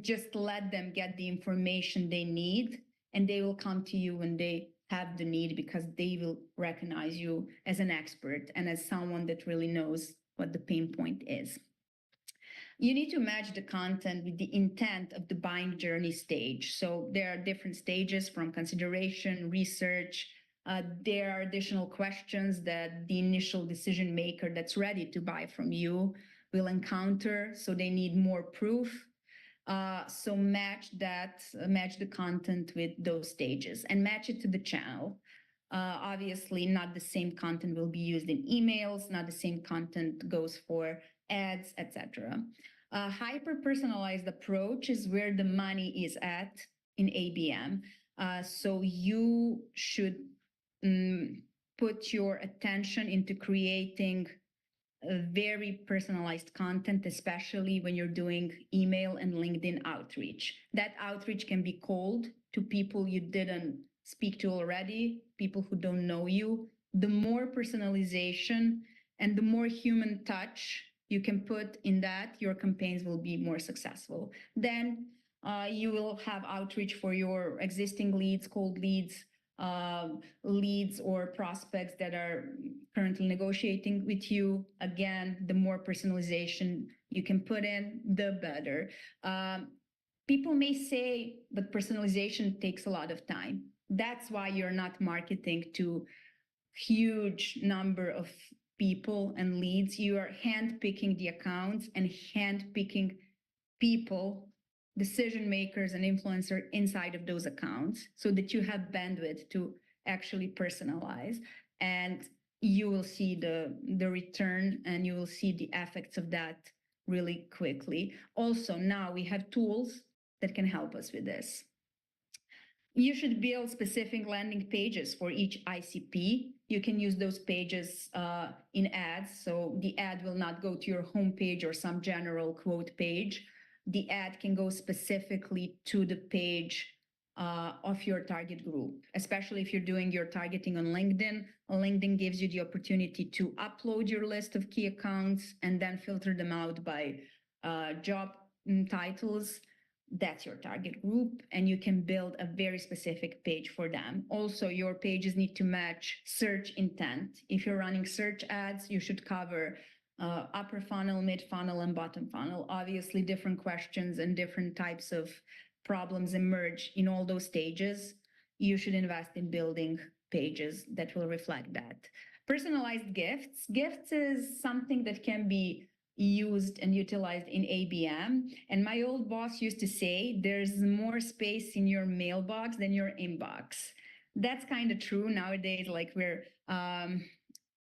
Just let them get the information they need, and they will come to you when they have the need, because they will recognize you as an expert and as someone that really knows what the pain point is. You need to match the content with the intent of the buying journey stage. So there are different stages, from consideration, research. There are additional questions that the initial decision maker that's ready to buy from you will encounter. So they need more proof. So match the content with those stages and match it to the channel. Obviously, not the same content will be used in emails, not the same content goes for ads, etc. A hyper-personalized approach is where the money is at in ABM. So you should put your attention into creating a very personalized content, especially when you're doing email and LinkedIn outreach. That outreach can be cold to people you didn't speak to already, people who don't know you. The more personalization and the more human touch you can put in that, your campaigns will be more successful. Then you will have outreach for your existing leads, cold leads, leads or prospects that are currently negotiating with you. Again, the more personalization you can put in, the better. People may say, but personalization takes a lot of time. That's why you're not marketing to huge number of people and leads. You are handpicking the accounts and handpicking people, decision makers and influencers inside of those accounts, so that you have bandwidth to actually personalize, and you will see the return and you will see the effects of that really quickly. Also, now we have tools that can help us with this. You should build specific landing pages for each ICP. You can use those pages in ads, so the ad will not go to your homepage or some general quote page. The ad can go specifically to the page of your target group, especially if you're doing your targeting on LinkedIn. LinkedIn gives you the opportunity to upload your list of key accounts and then filter them out by job titles. That's your target group, and you can build a very specific page for them. Also, your pages need to match search intent. If you're running search ads, you should cover upper funnel, mid funnel, and bottom funnel. Obviously, different questions and different types of problems emerge in all those stages. You should invest in building pages that will reflect that. Personalized gifts. Gifts is something that can be used and utilized in ABM. And my old boss used to say, there's more space in your mailbox than your inbox. That's kind of true nowadays, like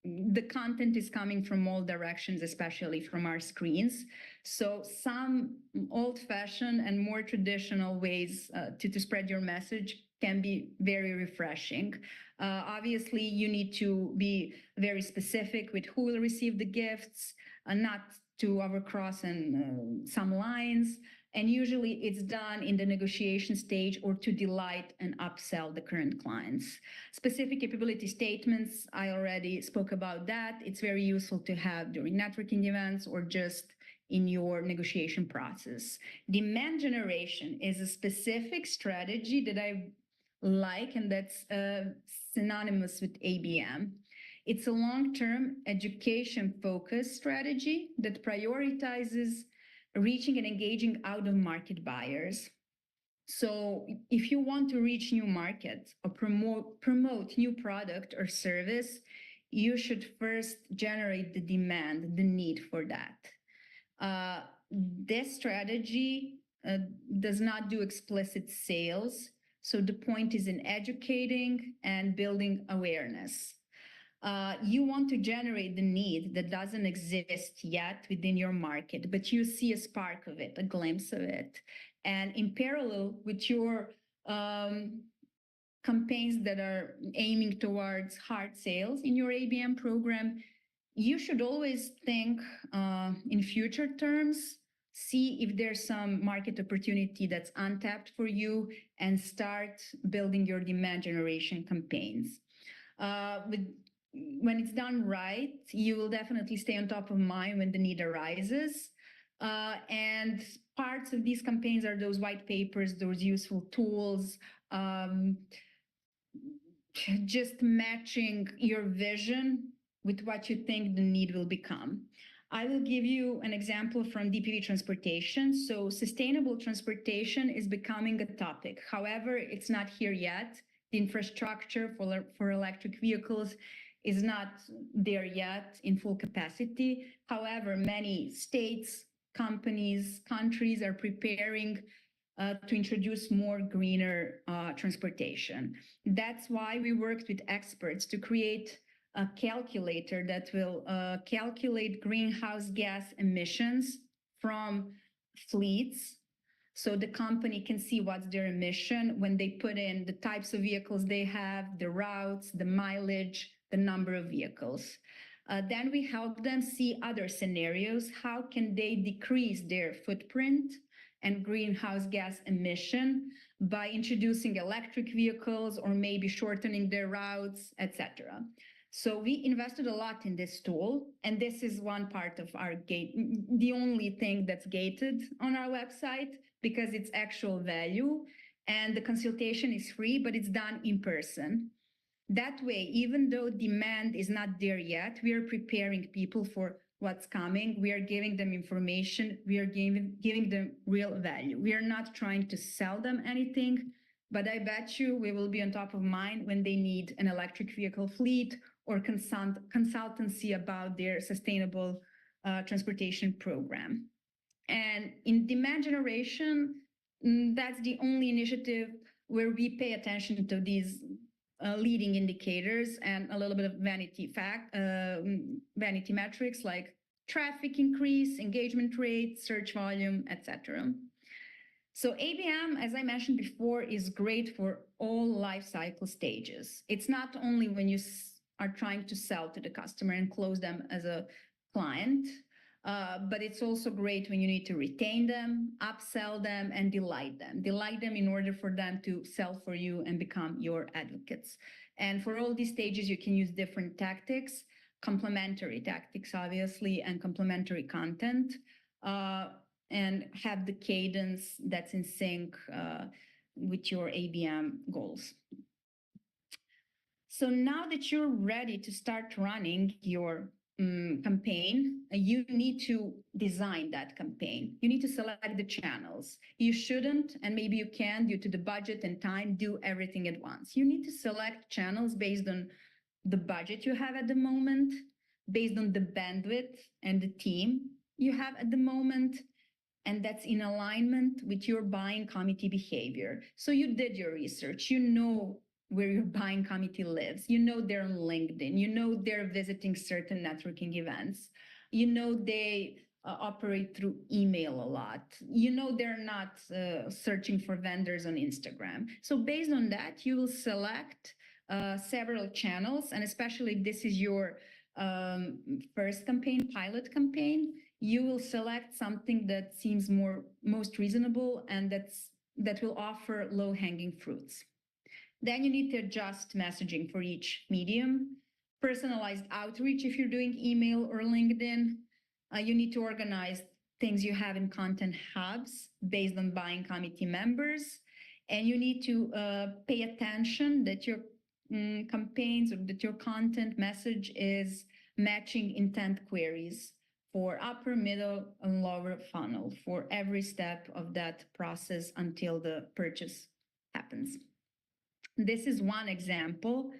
the content is coming from all directions, especially from our screens. So some old-fashioned and more traditional ways to spread your message can be very refreshing. Obviously, you need to be very specific with who will receive the gifts, not to overcross some lines. And usually it's done in the negotiation stage or to delight and upsell the current clients. Specific capability statements, I already spoke about that. It's very useful to have during networking events or just in your negotiation process. Demand generation is a specific strategy that I like, and that's synonymous with ABM. It's a long-term education-focused strategy that prioritizes reaching and engaging out-of-market buyers. So if you want to reach new markets or promote new product or service, you should first generate the demand, the need for that. This strategy does not do explicit sales. So the point is in educating and building awareness. You want to generate the need that doesn't exist yet within your market, but you see a spark of it, a glimpse of it. And in parallel with your campaigns that are aiming towards hard sales in your ABM program, you should always think in future terms. see if there's some market opportunity that's untapped for you, and start building your demand generation campaigns. When it's done right, you will definitely stay on top of mind when the need arises. And parts of these campaigns are those white papers, those useful tools, just matching your vision with what you think the need will become. I will give you an example from DPV transportation. So sustainable transportation is becoming a topic. However, it's not here yet. The infrastructure for electric vehicles is not there yet in full capacity. However, many states, companies, countries are preparing to introduce more greener transportation. That's why we worked with experts to create a calculator that will calculate greenhouse gas emissions from fleets. So the company can see what's their emission when they put in the types of vehicles they have, the routes, the mileage, the number of vehicles. Then we help them see other scenarios. How can they decrease their footprint and greenhouse gas emission by introducing electric vehicles or maybe shortening their routes, etc. So we invested a lot in this tool, and this is one part of our gate, the only thing that's gated on our website, because it's actual value, and the consultation is free, but it's done in person. That way, even though demand is not there yet, we are preparing people for what's coming. We are giving them information. We are giving them real value. We are not trying to sell them anything, but I bet you we will be on top of mind when they need an electric vehicle fleet or consultancy about their sustainable transportation program. And in demand generation, that's the only initiative where we pay attention to these leading indicators and a little bit of vanity metrics like traffic increase, engagement rate, search volume, etc. So ABM, as I mentioned before, is great for all life cycle stages. It's not only when you are trying to sell to the customer and close them as a client, but it's also great when you need to retain them, upsell them, and delight them. Delight them in order for them to sell for you and become your advocates. And for all these stages, you can use different tactics, complementary tactics, obviously, and complementary content, and have the cadence that's in sync with your ABM goals. So now that you're ready to start running your campaign, you need to design that campaign. You need to select the channels. You shouldn't, and maybe you can, due to the budget and time, do everything at once. You need to select channels based on the budget you have at the moment, based on the bandwidth and the team you have at the moment, and that's in alignment with your buying committee behavior. So you did your research, you know where your buying committee lives. You know they're on LinkedIn. You know they're visiting certain networking events. You know they operate through email a lot. You know they're not searching for vendors on Instagram. So based on that, you will select several channels, and especially if this is your first campaign, pilot campaign, you will select something that seems most reasonable and that will offer low-hanging fruits. Then you need to adjust messaging for each medium, personalized outreach if you're doing email or LinkedIn. You need to organize things you have in content hubs based on buying committee members. And you need to pay attention that your campaigns or that your content message is matching intent queries for upper, middle, and lower funnel for every step of that process until the purchase happens. This is one example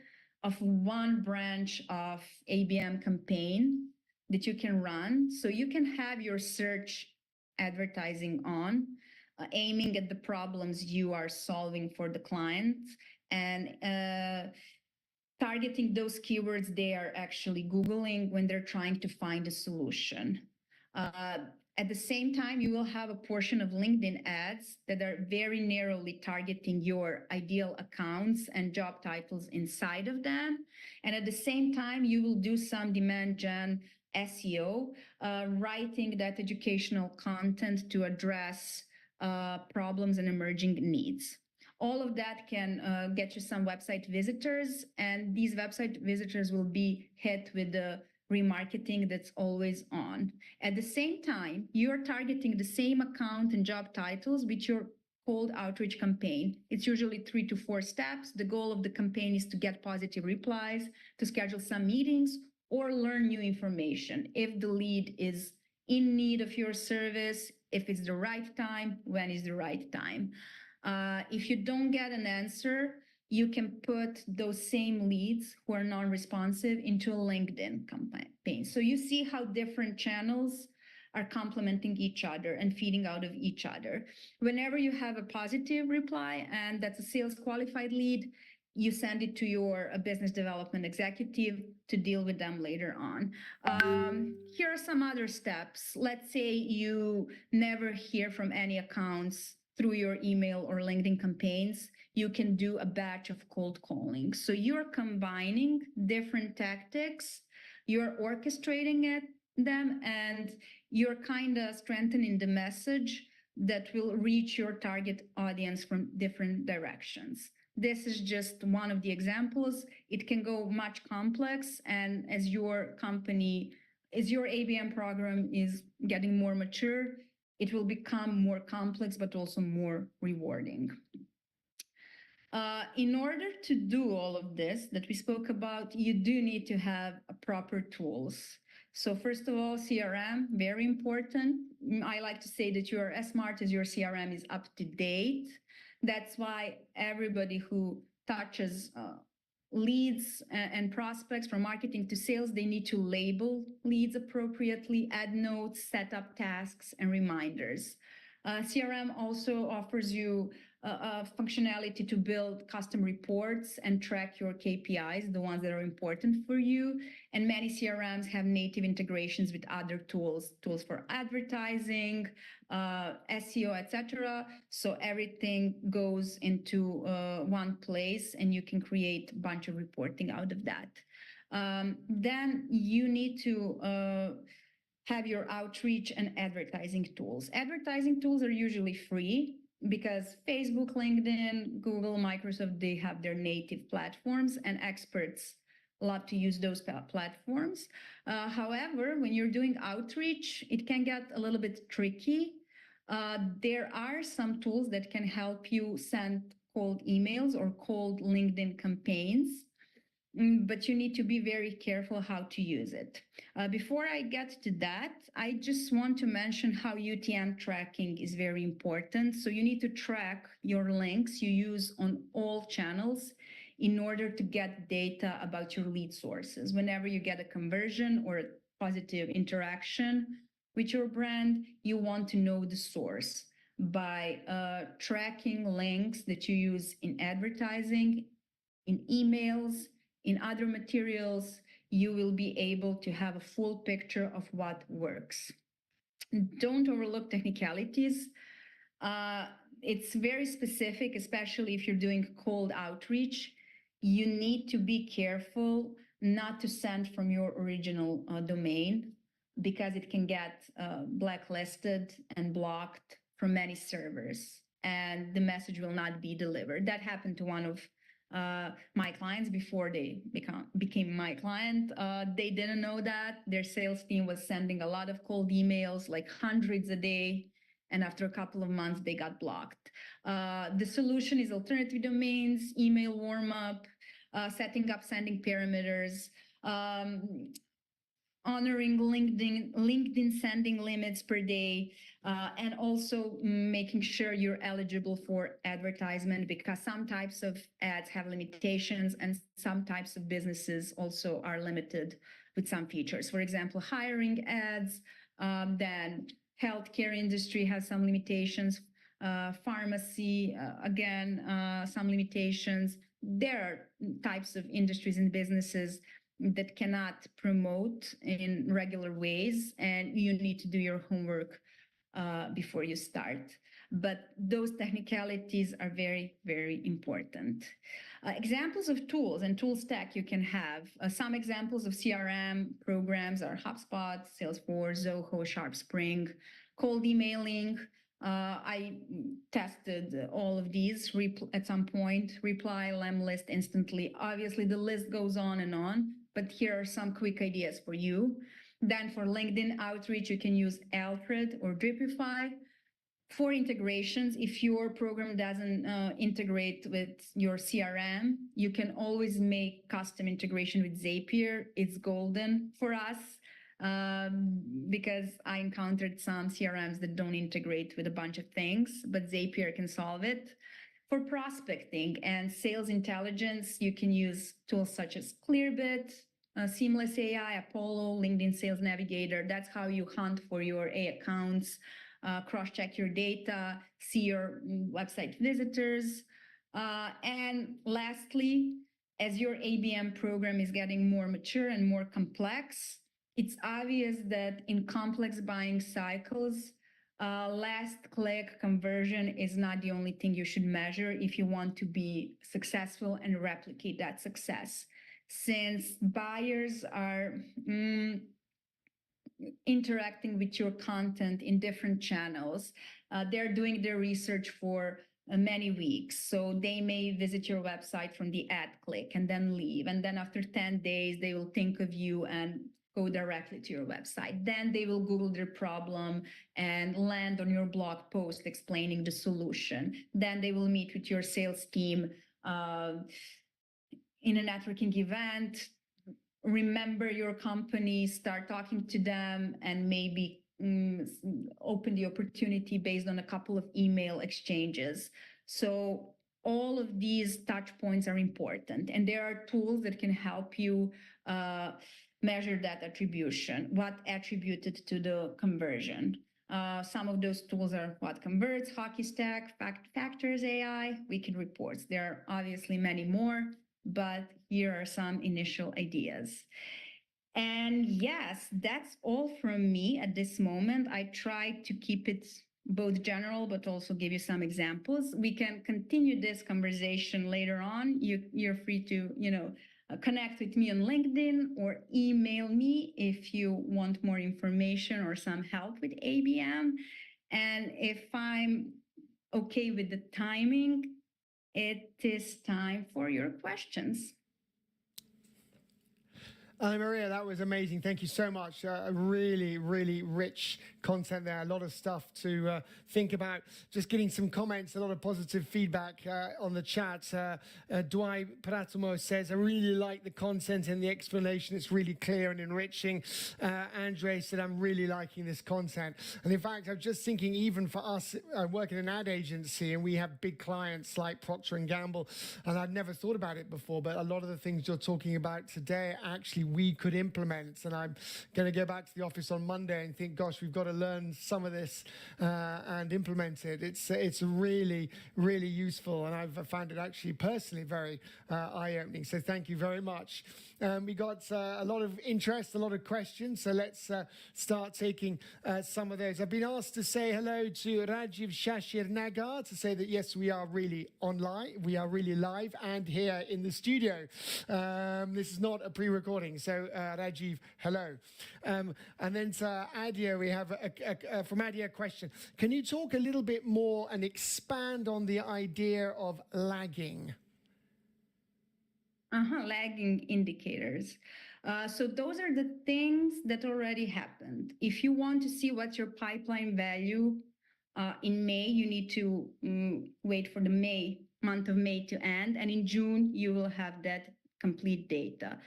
of one branch of ABM campaign that you can run. So you can have your search advertising on, aiming at the problems you are solving for the client, and targeting those keywords they are actually Googling when they're trying to find a solution. At the same time, you will have a portion of LinkedIn ads that are very narrowly targeting your ideal accounts and job titles inside of them. And at the same time, you will do some demand gen SEO, writing that educational content to address problems and emerging needs. All of that can get you some website visitors, and these website visitors will be hit with the remarketing that's always on. At the same time, you're targeting the same account and job titles with your cold outreach campaign. It's usually 3 to 4 steps. The goal of the campaign is to get positive replies, to schedule some meetings, or learn new information. If the lead is in need of your service, if it's the right time, when is the right time. If you don't get an answer, you can put those same leads who are non-responsive into a LinkedIn campaign. So you see how different channels are complementing each other and feeding out of each other. Whenever you have a positive reply and that's a sales qualified lead, you send it to your business development executive to deal with them later on. Here are some other steps. Let's say you never hear from any accounts through your email or LinkedIn campaigns. You can do a batch of cold calling. So you're combining different tactics, you're orchestrating them, and you're kind of strengthening the message that will reach your target audience from different directions. This is just one of the examples. It can go much complex, and as your ABM program is getting more mature, it will become more complex, but also more rewarding. In order to do all of this that we spoke about, you do need to have proper tools. So first of all, CRM, very important. I like to say that you are as smart as your CRM is up to date. That's why everybody who touches leads and prospects from marketing to sales, they need to label leads appropriately, add notes, set up tasks and reminders. CRM also offers you functionality to build custom reports and track your KPIs, the ones that are important for you. And many CRMs have native integrations with other tools for advertising, SEO, etc. So everything goes into one place and you can create a bunch of reporting out of that. Then you need to have your outreach and advertising tools. Advertising tools are usually free because Facebook, LinkedIn, Google, Microsoft, they have their native platforms and experts love to use those platforms. However, when you're doing outreach, it can get a little bit tricky. There are some tools that can help you send cold emails or cold LinkedIn campaigns, but you need to be very careful how to use it. Before I get to that, I just want to mention how UTM tracking is very important. So you need to track your links you use on all channels in order to get data about your lead sources. Whenever you get a conversion or a positive interaction with your brand, you want to know the source by tracking links that you use in advertising, in emails, in other materials. You will be able to have a full picture of what works. Don't overlook technicalities. It's very specific, especially if you're doing cold outreach. You need to be careful not to send from your original domain because it can get blacklisted and blocked from many servers and the message will not be delivered. That happened to one of my clients before they became my client. They didn't know that. Their sales team was sending a lot of cold emails, like hundreds a day. And after a couple of months, they got blocked. The solution is alternative domains, email warm-up, setting up sending parameters, honoring LinkedIn sending limits per day, and also making sure you're eligible for advertisement because some types of ads have limitations and some types of businesses also are limited with some features. For example, hiring ads, then healthcare industry has some limitations, pharmacy, again, some limitations. There are types of industries and businesses that cannot promote in regular ways, and you need to do your homework before you start. but those technicalities are very, very important. Examples of tools and tool stack you can have. Some examples of CRM programs are HubSpot, Salesforce, Zoho, SharpSpring, cold emailing. I tested all of these at some point. Reply, Lemlist, Instantly. Obviously, the list goes on, but here are some quick ideas for you. Then for LinkedIn outreach, you can use Alfred or Dripify. For integrations, if your program doesn't integrate with your CRM, you can always make custom integration with Zapier. It's golden for us because I encountered some CRMs that don't integrate with a bunch of things, but Zapier can solve it. For prospecting and sales intelligence, you can use tools such as Clearbit, Seamless AI, Apollo, LinkedIn Sales Navigator. That's how you hunt for your A accounts, cross-check your data, see your website visitors. And lastly, as your ABM program is getting more mature and more complex, it's obvious that in complex buying cycles, last click conversion is not the only thing you should measure if you want to be successful and replicate that success. Since buyers are interacting with your content in different channels, they're doing their research for many weeks. So they may visit your website from the ad click and then leave. And then after 10 days, they will think of you and go directly to your website. Then they will Google their problem and land on your blog post explaining the solution. Then they will meet with your sales team in a networking event, remember your company, start talking to them, and maybe open the opportunity based on a couple of email exchanges. So all of these touch points are important, and there are tools that can help you measure that attribution, what attributed to the conversion. Some of those tools are What Converts, Hockey Stack, Factors AI, Wicked Reports. There are obviously many more, but here are some initial ideas. And yes, that's all from me at this moment. I tried to keep it both general, but also give you some examples. We can continue this conversation later on. You're free to, connect with me on LinkedIn or email me if you want more information or some help with ABM. And if I'm okay with the timing, it is time for your questions. Marija, that was amazing. Thank you so much. Really, really rich content there. A lot of stuff to think about. Just getting some comments, a lot of positive feedback on the chat. Dwight Pratomo says, I really like the content and the explanation. It's really clear and enriching. Andre said, I'm really liking this content. And in fact, I'm just thinking, even for us, I work in an ad agency and we have big clients like Procter & Gamble. And I'd never thought about it before, but a lot of the things you're talking about today actually we could implement. And I'm going to go back to the office on Monday and think, gosh, we've got to learn some of this and implement it. It's really, really useful. And I've found it actually personally very eye-opening. So thank you very much. We got a lot of interest, a lot of questions. So let's start taking some of those. I've been asked to say hello to Rajiv Shashir Nagar to say that, yes, we are really online. We are really live and here in the studio. This is not a pre-recording. So Rajiv, hello. And then to Adia, we have from Adia a question. Can you talk a little bit more and expand on the idea of lagging? Lagging indicators. So those are the things that already happened. If you want to see what's your pipeline value in May, you need to wait for the month of May to end. And in June, you will have that complete data.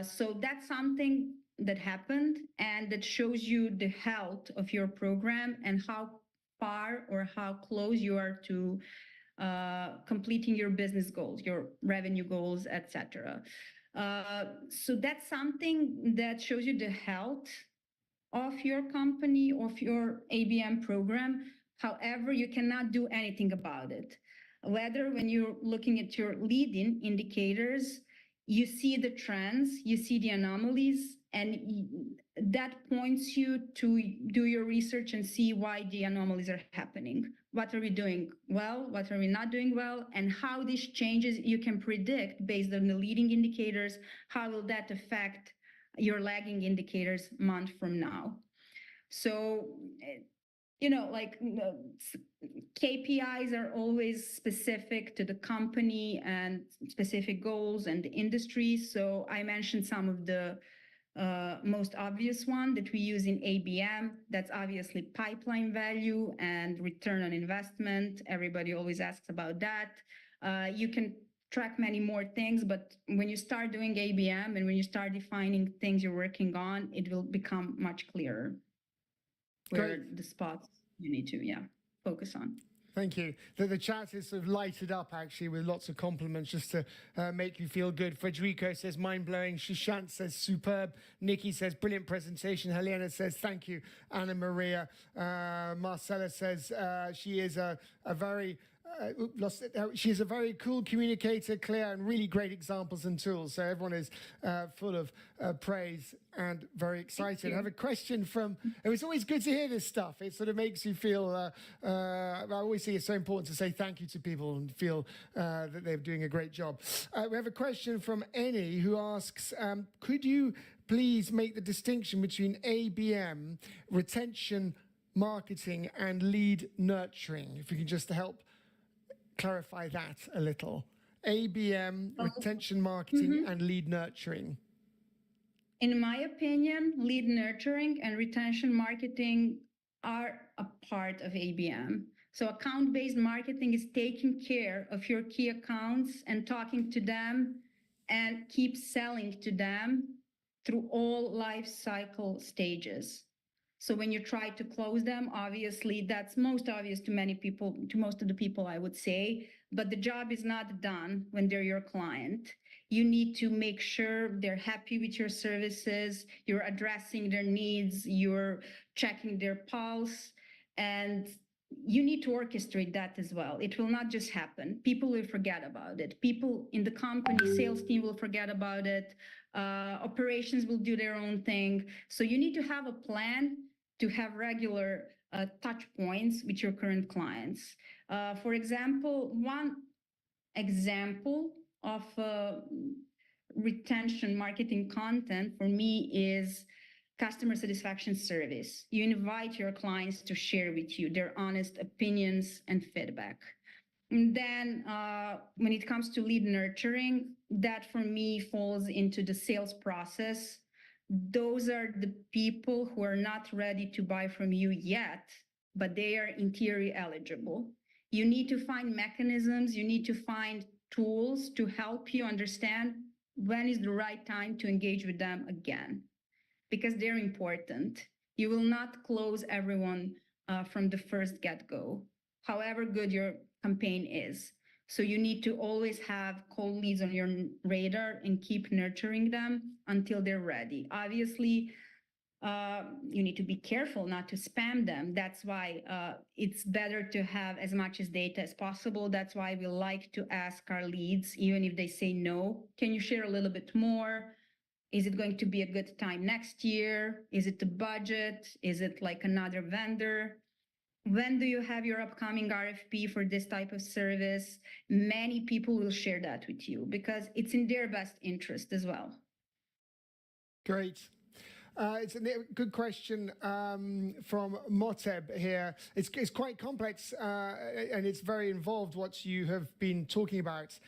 So that's something that happened and that shows you the health of your program and how far or how close you are to completing your business goals, your revenue goals, etc. So that's something that shows you the health of your company, of your ABM program. However, you cannot do anything about it. Whether when you're looking at your leading indicators, you see the trends, you see the anomalies, and that points you to do your research and see why the anomalies are happening. what are we doing well, what are we not doing well, and how these changes you can predict based on the leading indicators, how will that affect your lagging indicators month from now. So, like KPIs are always specific to the company and specific goals and the industry. So I mentioned some of the most obvious one that we use in ABM. That's obviously pipeline value and return on investment. Everybody always asks about that. You can track many more things, but when you start doing ABM and when you start defining things you're working on, it will become much clearer where the spots you need to focus on. Thank you. The chat is sort of lighted up, actually, with lots of compliments just to make you feel good. Federico says, mind-blowing. Shishant says, superb. Nikki says, brilliant presentation. Helena says, thank you. Anna Maria. Marcella says, she is a very... she's a very cool communicator, clear, and really great examples and tools. So everyone is full of praise and very excited. I have a question from, it's always good to hear this stuff. It sort of makes you feel, I always think it's so important to say thank you to people and feel that they're doing a great job. We have a question from Eni who asks, could you please make the distinction between ABM, retention marketing, and lead nurturing? If you can just help clarify that a little. ABM, retention marketing, and lead nurturing. In my opinion, lead nurturing and retention marketing are a part of ABM. So account-based marketing is taking care of your key accounts and talking to them and keep selling to them through all life cycle stages. So when you try to close them, obviously that's most obvious to many people, to most of the people, I would say, but the job is not done when they're your client. You need to make sure they're happy with your services, you're addressing their needs, you're checking their pulse, and you need to orchestrate that as well. It will not just happen. People will forget about it. People in the company, sales team will forget about it. Operations will do their own thing. So you need to have a plan to have regular touch points with your current clients. For example, one example of retention marketing content for me is customer satisfaction service. You invite your clients to share with you their honest opinions and feedback. And then when it comes to lead nurturing, that for me falls into the sales process. Those are the people who are not ready to buy from you yet, but they are in theory eligible. You need to find mechanisms, you need to find tools to help you understand when is the right time to engage with them again, because they're important. You will not close everyone from the first get-go, however good your campaign is. So you need to always have cold leads on your radar and keep nurturing them until they're ready. Obviously, you need to be careful not to spam them. That's why it's better to have as much as data as possible. That's why we like to ask our leads, even if they say no, can you share a little bit more? Is it going to be a good time next year? Is it the budget? Is it like another vendor? When do you have your upcoming RFP for this type of service? Many people will share that with you because it's in their best interest as well. Great. It's a good question from Moteb here. It's quite complex and it's very involved what you have been talking about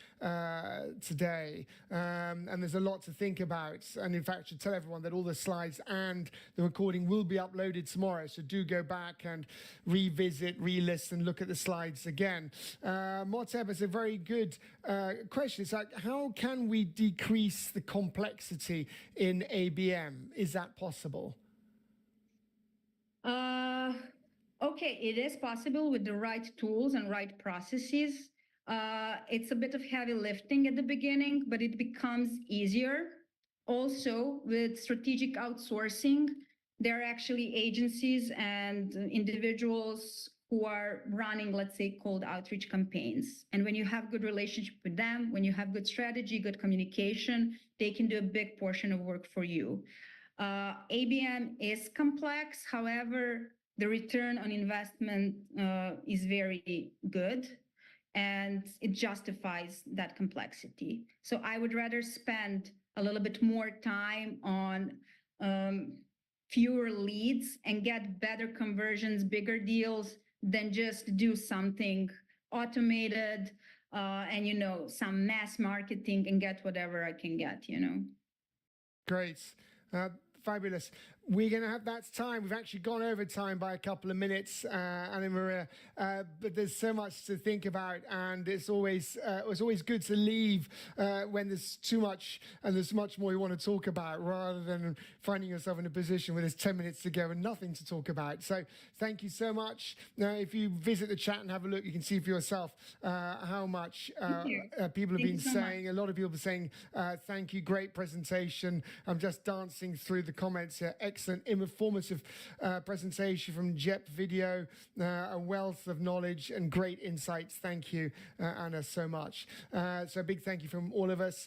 today. And there's a lot to think about. And in fact, I should tell everyone that all the slides and the recording will be uploaded tomorrow. So do go back and revisit, re-listen, look at the slides again. Moteb is a very good question. It's like, how can we decrease the complexity in ABM? Is that possible? Okay, it is possible with the right tools and right processes. It's a bit of heavy lifting at the beginning, but it becomes easier. Also, with strategic outsourcing, there are actually agencies and individuals who are running, let's say, cold outreach campaigns. And when you have good relationship with them, when you have good strategy, good communication, they can do a big portion of work for you. ABM is complex. However, the return on investment is very good, and it justifies that complexity. So I would rather spend a little bit more time on fewer leads and get better conversions, bigger deals, than just do something automated and, you know, some mass marketing and get whatever I can get, you know. Great. Fabulous. We're going to have that time. We've actually gone over time by a couple of minutes, Anna Maria, but there's so much to think about, and it's always good to leave when there's too much and there's much more you want to talk about, rather than finding yourself in a position where there's 10 minutes to go and nothing to talk about. So thank you so much. Now, if you visit the chat and have a look, you can see for yourself how much people have been saying. A lot of people are saying thank you, great presentation. I'm just dancing through the comments here. Excellent, informative presentation from Jep Video, a wealth of knowledge and great insights. Thank you, Anna, so much. So a big thank you from all of us.